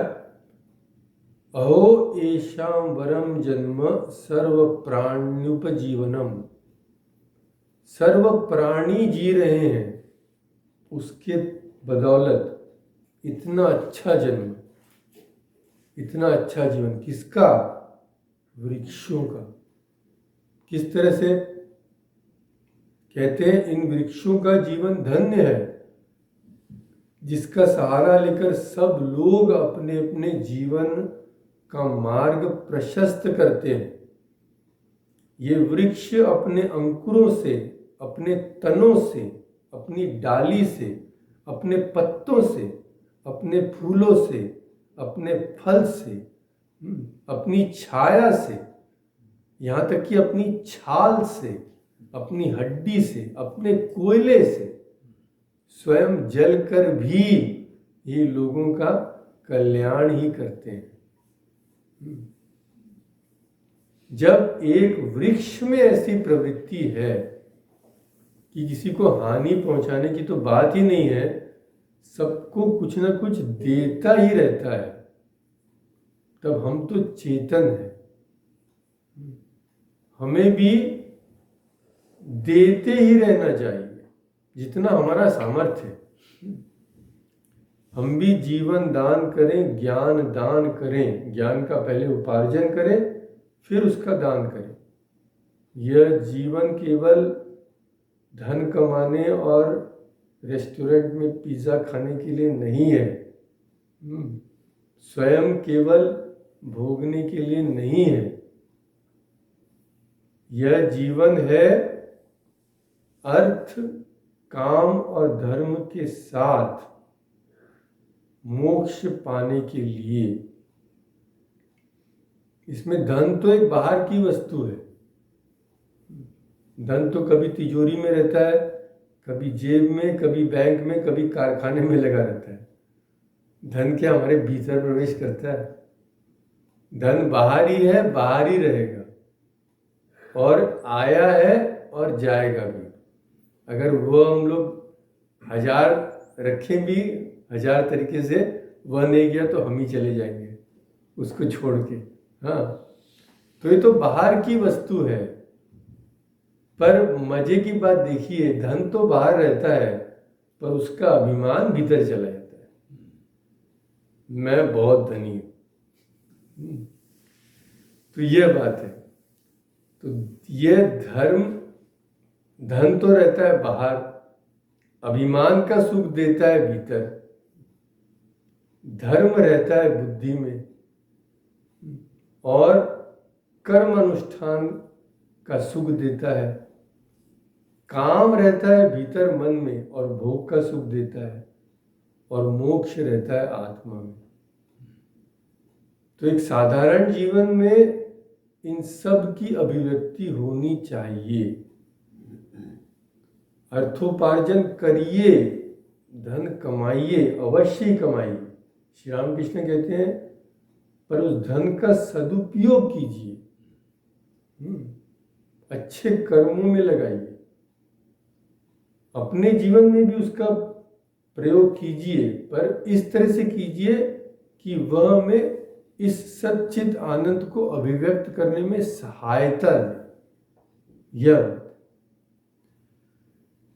अहो एषां वरम जन्म सर्व प्राण्युपजीवनम। सर्व प्राणी जी रहे हैं, उसके बदौलत इतना अच्छा जन्म, इतना अच्छा जीवन किसका? वृक्षों का। किस तरह से? कहते हैं इन वृक्षों का जीवन धन्य है, जिसका सहारा लेकर सब लोग अपने अपने जीवन का मार्ग प्रशस्त करते हैं। ये वृक्ष अपने अंकुरों से, अपने तनों से, अपनी डाली से, अपने पत्तों से, अपने फूलों से, अपने फल से, अपनी छाया से, यहाँ तक कि अपनी छाल से, अपनी हड्डी से, अपने कोयले से स्वयं जल कर भी ये लोगों का कल्याण ही करते हैं। जब एक वृक्ष में ऐसी प्रवृत्ति है कि किसी को हानि पहुंचाने की तो बात ही नहीं है, सबको कुछ ना कुछ देता ही रहता है, तब हम तो चेतन हैं, हमें भी देते ही रहना चाहिए जितना हमारा सामर्थ्य है। हम भी जीवन दान करें, ज्ञान दान करें, ज्ञान का पहले उपार्जन करें, फिर उसका दान करें। यह जीवन केवल धन कमाने और रेस्टोरेंट में पिज़्ज़ा खाने के लिए नहीं है, स्वयं केवल भोगने के लिए नहीं है। यह जीवन है अर्थ, काम और धर्म के साथ मोक्ष पाने के लिए। इसमें धन तो एक बाहर की वस्तु है। धन तो कभी तिजोरी में रहता है, कभी जेब में, कभी बैंक में, कभी कारखाने में लगा रहता है। धन क्या हमारे भीतर प्रवेश करता है? धन बाहर ही है, बाहर ही रहेगा, और आया है और जाएगा भी। अगर वो हम लोग 1000 रखें भी 1000 तरीके से, वह नहीं गया तो हम ही चले जाएंगे उसको छोड़ के। हाँ, तो ये तो बाहर की वस्तु है। पर मजे की बात देखिए, धन तो बाहर रहता है पर उसका अभिमान भीतर चला जाता है, मैं बहुत धनी हूं। तो यह बात है। तो यह धन तो रहता है बाहर, अभिमान का सुख देता है भीतर। धर्म रहता है बुद्धि में, और कर्म अनुष्ठान का सुख देता है। काम रहता है भीतर मन में और भोग का सुख देता है, और मोक्ष रहता है आत्मा में। तो एक साधारण जीवन में इन सब की अभिव्यक्ति होनी चाहिए। अर्थोपार्जन करिए, धन कमाइए, अवश्य ही कमाइए। श्री रामकृष्ण कहते हैं, पर उस धन का सदुपयोग कीजिए, अच्छे कर्मों में लगाइए, अपने जीवन में भी उसका प्रयोग कीजिए, पर इस तरह से कीजिए कि वह हमें इस सच्चित आनंद को अभिव्यक्त करने में सहायता दे। यह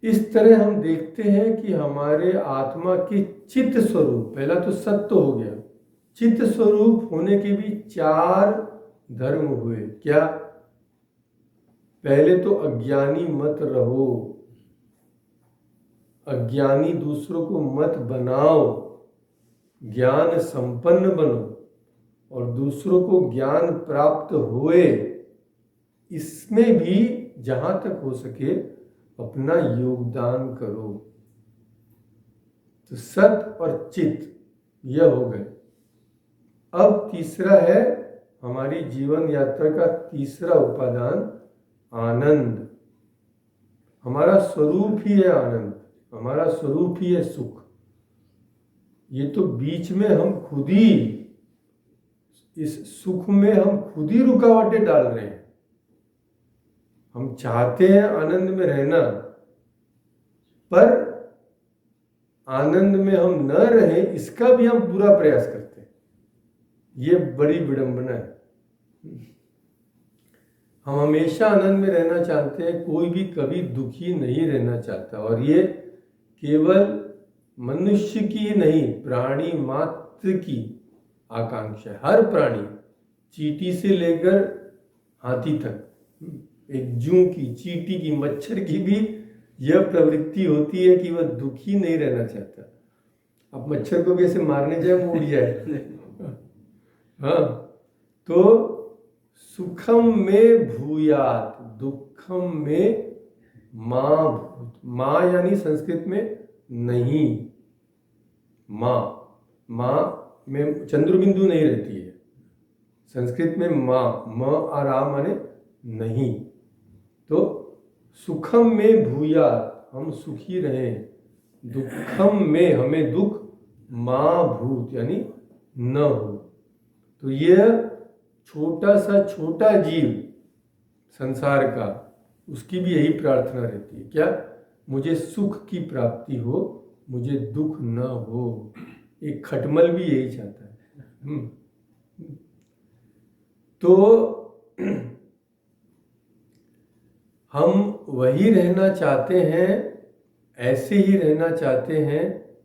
इस तरह हम देखते हैं कि हमारे आत्मा के चित्त स्वरूप, पहला तो सत्य हो गया, चित्त स्वरूप होने के भी 4 धर्म हुए। क्या? पहले तो अज्ञानी मत रहो, अज्ञानी दूसरों को मत बनाओ, ज्ञान संपन्न बनो, और दूसरों को ज्ञान प्राप्त होए, इसमें भी जहां तक हो सके अपना योगदान करो। तो सत और चित यह हो गए। अब तीसरा है हमारी जीवन यात्रा का तीसरा उपादान, आनंद। हमारा स्वरूप ही है आनंद, हमारा स्वरूप ही है सुख। ये तो बीच में हम खुद ही, इस सुख में हम खुद ही रुकावटें डाल रहे हैं। हम चाहते हैं आनंद में रहना, पर आनंद में हम न रहें इसका भी हम पूरा प्रयास करते हैं। ये बड़ी विडंबना है। हम हमेशा आनंद में रहना चाहते हैं, कोई भी कभी दुखी नहीं रहना चाहता। और ये केवल मनुष्य की नहीं, प्राणी मात्र की आकांक्षा है। हर प्राणी, चींटी से लेकर हाथी तक, एक जूं की, चींटी की, मच्छर की भी यह प्रवृत्ति होती है कि वह दुखी नहीं रहना चाहता। अब मच्छर को भी ऐसे मारने जाए वो उड़ जाए। हाँ, तो सुखम में भूयात, दुखम में मां भूत। मां यानी संस्कृत में नहीं, मां में चंद्रबिंदु नहीं रहती है। संस्कृत में मां, म आराम माने नहीं। तो सुखम में भूयात, हम सुखी रहें, दुखम में हमें दुख मा भूत यानी न हो। तो यह छोटा सा छोटा जीव संसार का, उसकी भी यही प्रार्थना रहती है, क्या? मुझे सुख की प्राप्ति हो, मुझे दुख न हो। एक खटमल भी यही चाहता है। तो हम वही रहना चाहते हैं, ऐसे ही रहना चाहते हैं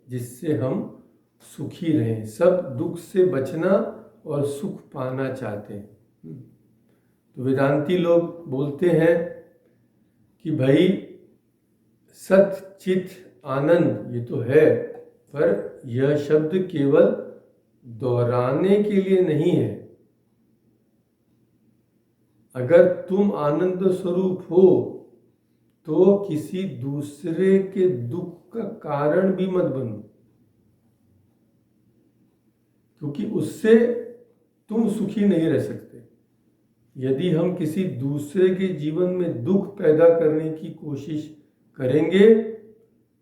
जिससे हम सुखी रहें, सब दुख से बचना और सुख पाना चाहते हैं। तो वेदांती लोग बोलते हैं कि भाई सत चित आनंद ये तो है, पर यह शब्द केवल दोहराने के लिए नहीं है। अगर तुम आनंद स्वरूप हो तो किसी दूसरे के दुख का कारण भी मत बनो, क्योंकि उससे तुम सुखी नहीं रह सकते। यदि हम किसी दूसरे के जीवन में दुख पैदा करने की कोशिश करेंगे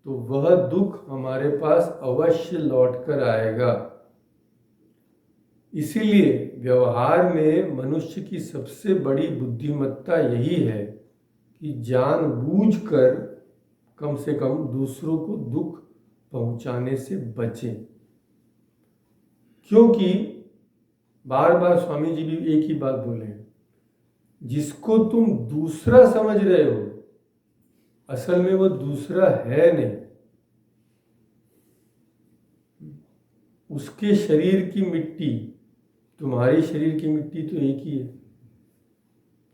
तो वह दुख हमारे पास अवश्य लौट कर आएगा। इसीलिए व्यवहार में मनुष्य की सबसे बड़ी बुद्धिमत्ता यही है कि जानबूझकर कम से कम दूसरों को दुख पहुंचाने से बचें। क्योंकि बार बार स्वामी जी भी एक ही बात बोले हैं, जिसको तुम दूसरा समझ रहे हो असल में वो दूसरा है नहीं। उसके शरीर की मिट्टी तुम्हारी शरीर की मिट्टी तो एक ही है।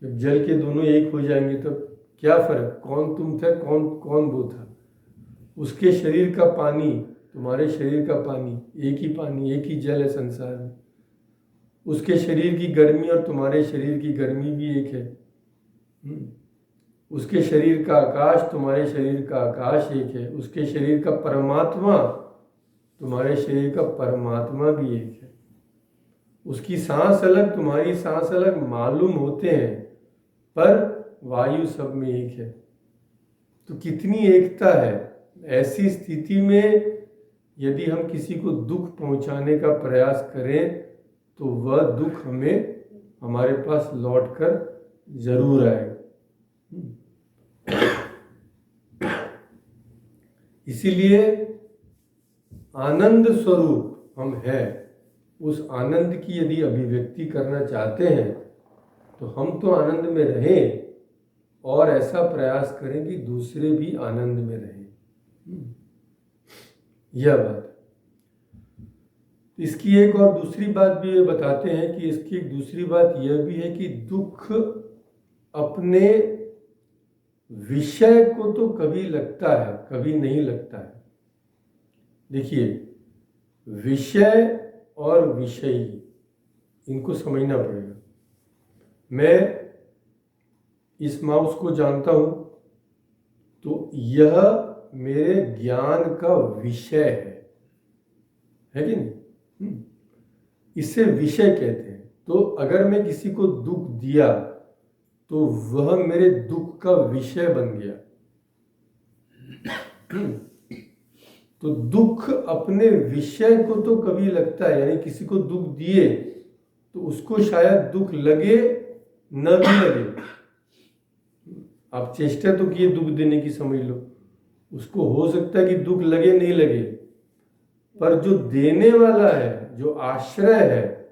जब जल के दोनों एक हो जाएंगे तो क्या फर्क, कौन तुम थे, कौन कौन वो था। उसके शरीर का पानी तुम्हारे शरीर का पानी, एक ही पानी, एक ही जल है संसार में। उसके शरीर की गर्मी और तुम्हारे शरीर की गर्मी भी एक है। उसके शरीर का आकाश तुम्हारे शरीर का आकाश एक है। उसके शरीर का परमात्मा तुम्हारे शरीर का परमात्मा भी एक है। उसकी सांस अलग तुम्हारी सांस अलग मालूम होते हैं, पर वायु सब में एक है। तो कितनी एकता है। ऐसी स्थिति में यदि हम किसी को दुख पहुंचाने का प्रयास करें तो वह दुख हमें हमारे पास लौटकर जरूर आएगा। इसीलिए आनंद स्वरूप हम हैं। उस आनंद की यदि अभिव्यक्ति करना चाहते हैं तो हम तो आनंद में रहें और ऐसा प्रयास करें कि दूसरे भी आनंद में रहें। यह बात। इसकी एक और दूसरी बात भी ये बताते हैं कि इसकी एक दूसरी बात यह भी है कि दुख अपने विषय को तो कभी लगता है, कभी नहीं लगता है। देखिए, विषय और विषयी इनको समझना पड़ेगा। मैं इस माउस को जानता हूं तो यह मेरे ज्ञान का विषय है कि नहीं? इसे विषय कहते हैं। तो अगर मैं किसी को दुख दिया तो वह मेरे दुख का विषय बन गया। तो दुख अपने विषय को तो कभी लगता है, यानी किसी को दुख दिए तो उसको शायद दुख लगे न भी लगे। आप चेष्टा तो किए दुख देने की, समझ लो, उसको हो सकता है कि दुख लगे नहीं लगे, पर जो देने वाला है, जो आश्रय है,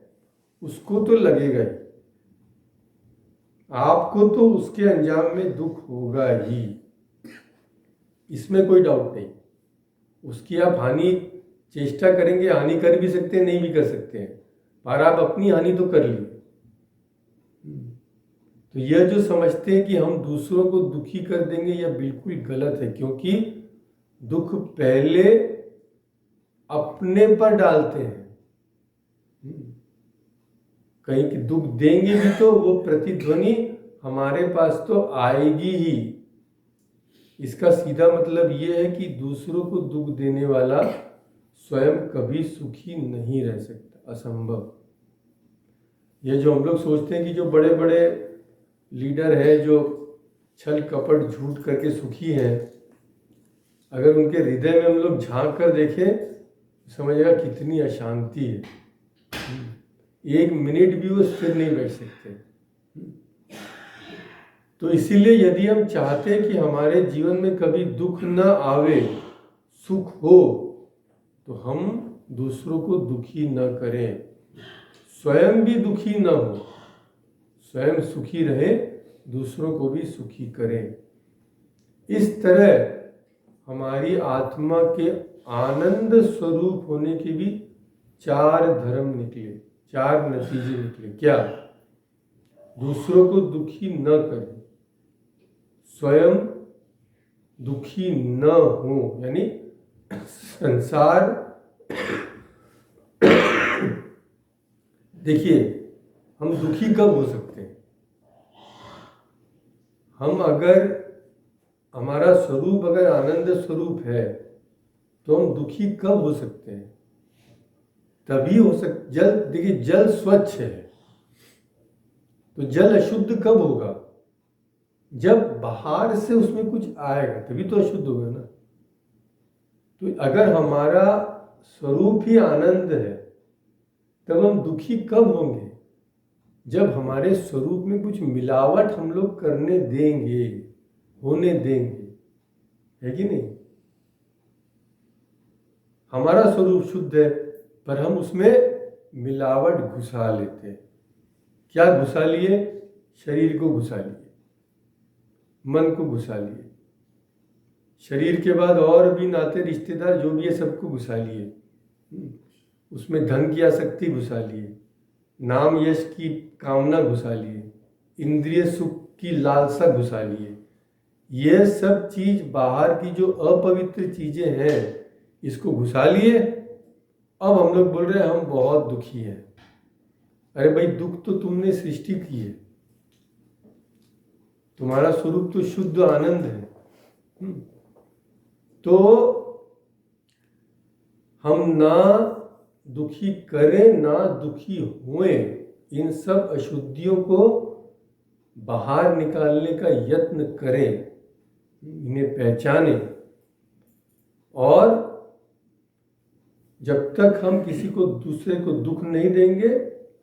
उसको तो लगेगा ही। आपको तो उसके अंजाम में दुख होगा ही, इसमें कोई डाउट नहीं। उसकी आप हानि चेष्टा करेंगे, हानि कर भी सकते हैं, नहीं भी कर सकते हैं, पर आप अपनी हानि तो कर लिए। तो यह जो समझते हैं कि हम दूसरों को दुखी कर देंगे, यह बिल्कुल गलत है। क्योंकि दुख पहले अपने पर डालते हैं। कहीं कि दुख देंगे भी तो वो प्रतिध्वनि हमारे पास तो आएगी ही। इसका सीधा मतलब ये है कि दूसरों को दुख देने वाला स्वयं कभी सुखी नहीं रह सकता, असंभव। ये जो हम लोग सोचते हैं कि जो बड़े बड़े लीडर हैं, जो छल कपट झूठ करके सुखी हैं, अगर उनके हृदय में हम लोग झांक कर देखें, समझेगा कितनी अशांति है। एक मिनट भी वो स्थिर नहीं बैठ सकते। तो इसीलिए यदि हम चाहते हैं कि हमारे जीवन में कभी दुख न आवे, सुख हो, तो हम दूसरों को दुखी न करें, स्वयं भी दुखी न हो, स्वयं सुखी रहे, दूसरों को भी सुखी करें। इस तरह हमारी आत्मा के आनंद स्वरूप होने के भी 4 धर्म निकले, 4 नतीजे निकले। क्या? दूसरों को दुखी न करें, स्वयं दुखी न हो, यानी संसार। देखिए, हम दुखी कब हो सकते हैं? हम अगर, हमारा स्वरूप अगर आनंद स्वरूप है, तो हम दुखी कब हो सकते हैं? तभी हो जल, देखिए जल स्वच्छ है, तो जल अशुद्ध कब होगा? जब बाहर से उसमें कुछ आएगा, तभी तो अशुद्ध होगा ना। तो अगर हमारा स्वरूप ही आनंद है, तब हम दुखी कब होंगे? जब हमारे स्वरूप में कुछ मिलावट हम लोग करने देंगे, होने देंगे, है कि नहीं? हमारा स्वरूप शुद्ध है, पर हम उसमें मिलावट घुसा लेते हैं। क्या घुसा लिए? शरीर को घुसा लिए, मन को घुसा लिए, शरीर के बाद और भी नाते रिश्तेदार जो भी है सबको घुसा लिए, उसमें धन की आसक्ति घुसा लिए, नाम यश की कामना घुसा लिए, इंद्रिय सुख की लालसा घुसा लिए। ये सब चीज बाहर की जो अपवित्र चीजें हैं, इसको घुसा लिए। अब हम लोग बोल रहे हैं हम बहुत दुखी हैं। अरे भाई, दुख तो तुमने सृष्टि की है, तुम्हारा स्वरूप तो शुद्ध आनंद है। तो हम ना दुखी करें ना दुखी हुए, इन सब अशुद्धियों को बाहर निकालने का यत्न करें, इन्हें पहचानें। और जब तक हम किसी को, दूसरे को दुख नहीं देंगे,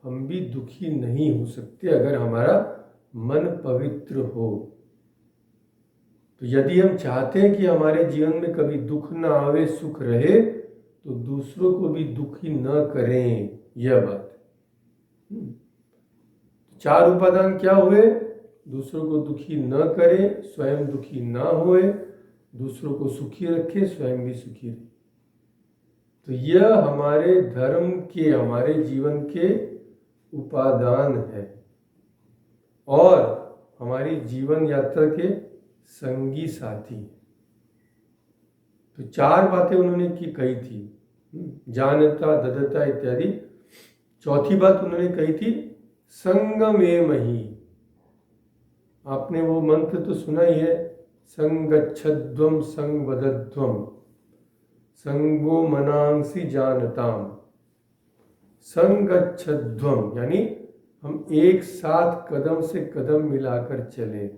हम भी दुखी नहीं हो सकते, अगर हमारा मन पवित्र हो। तो यदि हम चाहते हैं कि हमारे जीवन में कभी दुख ना आवे, सुख रहे, तो दूसरों को भी दुखी न करें, यह बात। 4 उपादान क्या हुए? दूसरों को दुखी न करें, स्वयं दुखी ना होए, दूसरों को सुखी रखे, स्वयं भी सुखी रहे। तो यह हमारे धर्म के, हमारे जीवन के उपादान है और हमारी जीवन यात्रा के संगी साथी। तो 4 बातें उन्होंने कही थी, जानता, ददता इत्यादि। चौथी बात उन्होंने कही थी संगमेव ही। आपने वो मंत्र तो सुना ही है, संगच्छध्वम संगवदध्वम संगो मनांसी जानताम। संगच्छध्वम यानी हम एक साथ कदम से कदम मिलाकर चलें।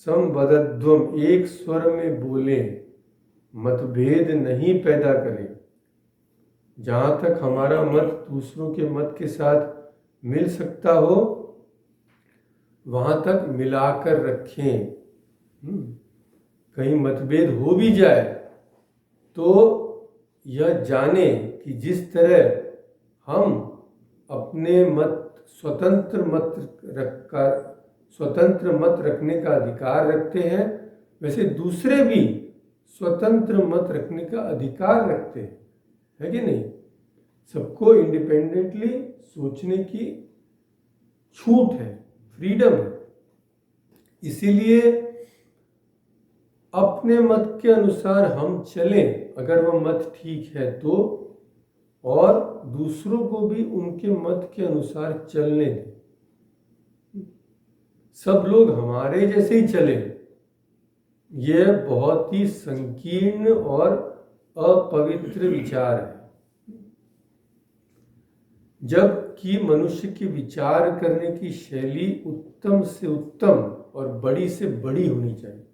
संवदध्वम, एक स्वर में बोले, मतभेद नहीं पैदा करें। जहाँ तक हमारा मत दूसरों के मत के साथ मिल सकता हो, वहाँ तक मिलाकर रखें। कहीं मतभेद हो भी जाए तो यह जाने कि जिस तरह हम अपने मत स्वतंत्र मत रखने का अधिकार रखते हैं, वैसे दूसरे भी स्वतंत्र मत रखने का अधिकार रखते हैं, है कि नहीं? सबको इंडिपेंडेंटली सोचने की छूट है, फ्रीडम है। इसीलिए अपने मत के अनुसार हम चलें, अगर वह मत ठीक है तो, और दूसरों को भी उनके मत के अनुसार चलने दें। सब लोग हमारे जैसे ही चले, यह बहुत ही संकीर्ण और अपवित्र विचार है। जबकि मनुष्य की विचार करने की शैली उत्तम से उत्तम और बड़ी से बड़ी होनी चाहिए।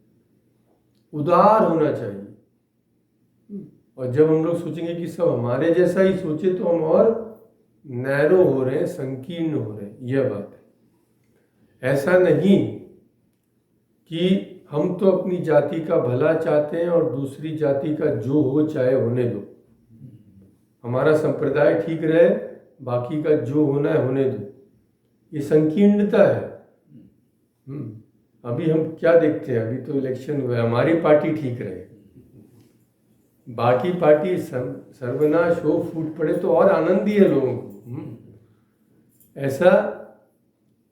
उदार होना चाहिए। और जब हम लोग सोचेंगे कि सब हमारे जैसा ही सोचे तो हम और नैरो हो रहे हैं, संकीर्ण हो रहे हैं। यह बात है। ऐसा नहीं कि हम तो अपनी जाति का भला चाहते हैं और दूसरी जाति का जो हो चाहे होने दो, हमारा संप्रदाय ठीक रहे, बाकी का जो होना है होने दो। ये संकीर्णता है। अभी हम क्या देखते हैं, अभी तो इलेक्शन हुआ है, हमारी पार्टी ठीक रहे, बाकी पार्टी सर्वनाश हो, फूट पड़े तो और आनंद ही है लोगों को। ऐसा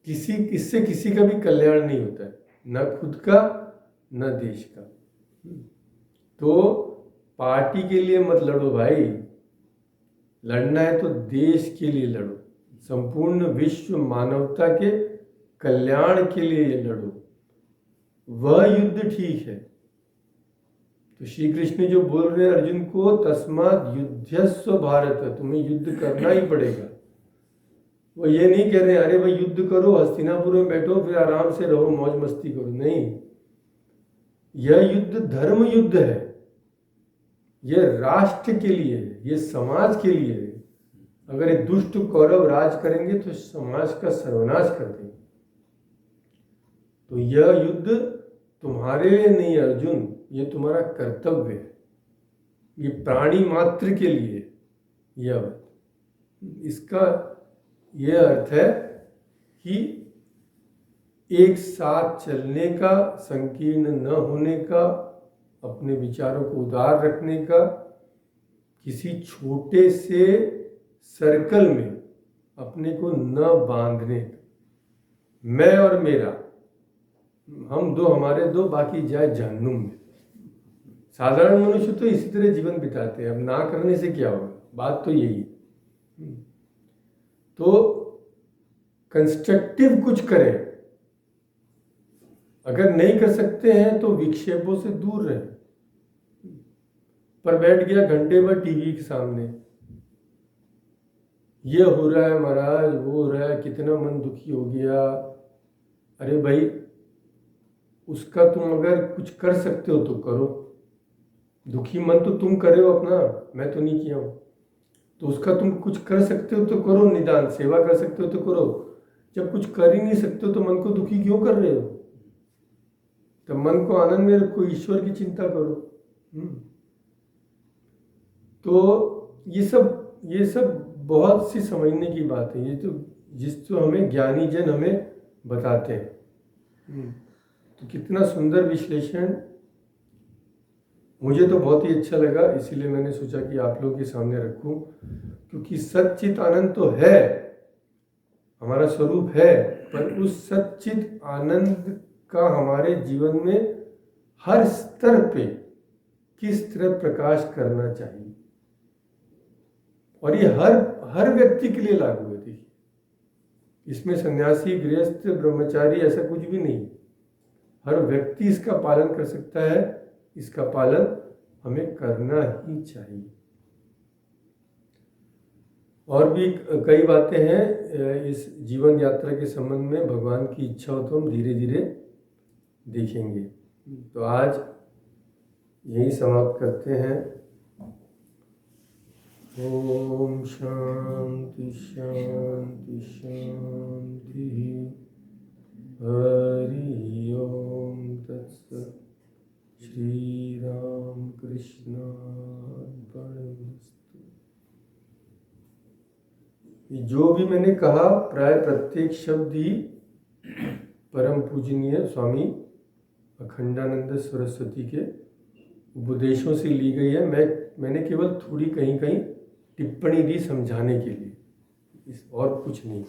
इससे किसी का भी कल्याण नहीं होता है, न खुद का न देश का। तो पार्टी के लिए मत लड़ो भाई, लड़ना है तो देश के लिए लड़ो, संपूर्ण विश्व मानवता के कल्याण के लिए लड़ो, वह युद्ध ठीक है। तो श्री कृष्ण जो बोल रहे हैं अर्जुन को, तस्मात् युध्यस्व भारत, तुम्हें युद्ध करना ही पड़ेगा। वो ये नहीं कह रहे अरे भाई युद्ध करो, हस्तिनापुर में बैठो, फिर आराम से रहो, मौज मस्ती करो। नहीं, यह युद्ध धर्म युद्ध है, यह राष्ट्र के लिए है, यह समाज के लिए है। अगर ये दुष्ट कौरव राज करेंगे तो समाज का सर्वनाश कर देंगे। तो यह युद्ध तुम्हारे लिए नहीं अर्जुन, ये तुम्हारा कर्तव्य है, ये प्राणी मात्र के लिए। यह इसका यह अर्थ है कि एक साथ चलने का, संकीर्ण न होने का, अपने विचारों को उदार रखने का, किसी छोटे से सर्कल में अपने को न बांधने का। मैं और मेरा, हम दो, हमारे दो, बाकी जाए जहन्नुम में। साधारण मनुष्य तो इसी तरह जीवन बिताते हैं। अब ना करने से क्या होगा, बात तो यही है। तो कंस्ट्रक्टिव कुछ करें, अगर नहीं कर सकते हैं तो विक्षेपों से दूर रहें। पर बैठ गया घंटे भर टीवी के सामने, ये हो रहा है महाराज, वो हो रहा है, कितना मन दुखी हो गया। अरे भाई, उसका तुम अगर कुछ कर सकते हो तो करो। दुखी मन तो तुम करे हो अपना, मैं तो नहीं किया हूं। तो उसका तुम कुछ कर सकते हो तो करो, निदान सेवा कर सकते हो तो करो। जब कुछ कर ही नहीं सकते हो तो मन को दुखी क्यों कर रहे हो? तो मन को आनंद में रखो, ईश्वर की चिंता करो। तो ये सब बहुत सी समझने की बात है, ये तो हमें ज्ञानी जन हमें बताते हैं। तो कितना सुंदर विश्लेषण, मुझे तो बहुत ही अच्छा लगा, इसीलिए मैंने सोचा कि आप लोगों के सामने रखूं। क्योंकि सच्चित आनंद तो है, हमारा स्वरूप है, पर उस सच्चित आनंद का हमारे जीवन में हर स्तर पे किस तरह प्रकाश करना चाहिए, और ये हर व्यक्ति के लिए लागू है। देखिए, इसमें सन्यासी, गृहस्थ, ब्रह्मचारी ऐसा कुछ भी नहीं, हर व्यक्ति इसका पालन कर सकता है। इसका पालन हमें करना ही चाहिए। और भी कई बातें हैं इस जीवन यात्रा के संबंध में, भगवान की इच्छा हो तो हम धीरे धीरे देखेंगे। तो आज यही समाप्त करते हैं। ओम शांति शांति शांति। हरि ओम तत्सत्। श्री राम कृष्ण अर्पणमस्तु। जो भी मैंने कहा, प्राय प्रत्येक शब्द ही परम पूजनीय स्वामी अखंडानंद सरस्वती के उपदेशों से ली गई है। मैंने केवल थोड़ी कहीं कहीं टिप्पणी दी समझाने के लिए, और कुछ नहीं।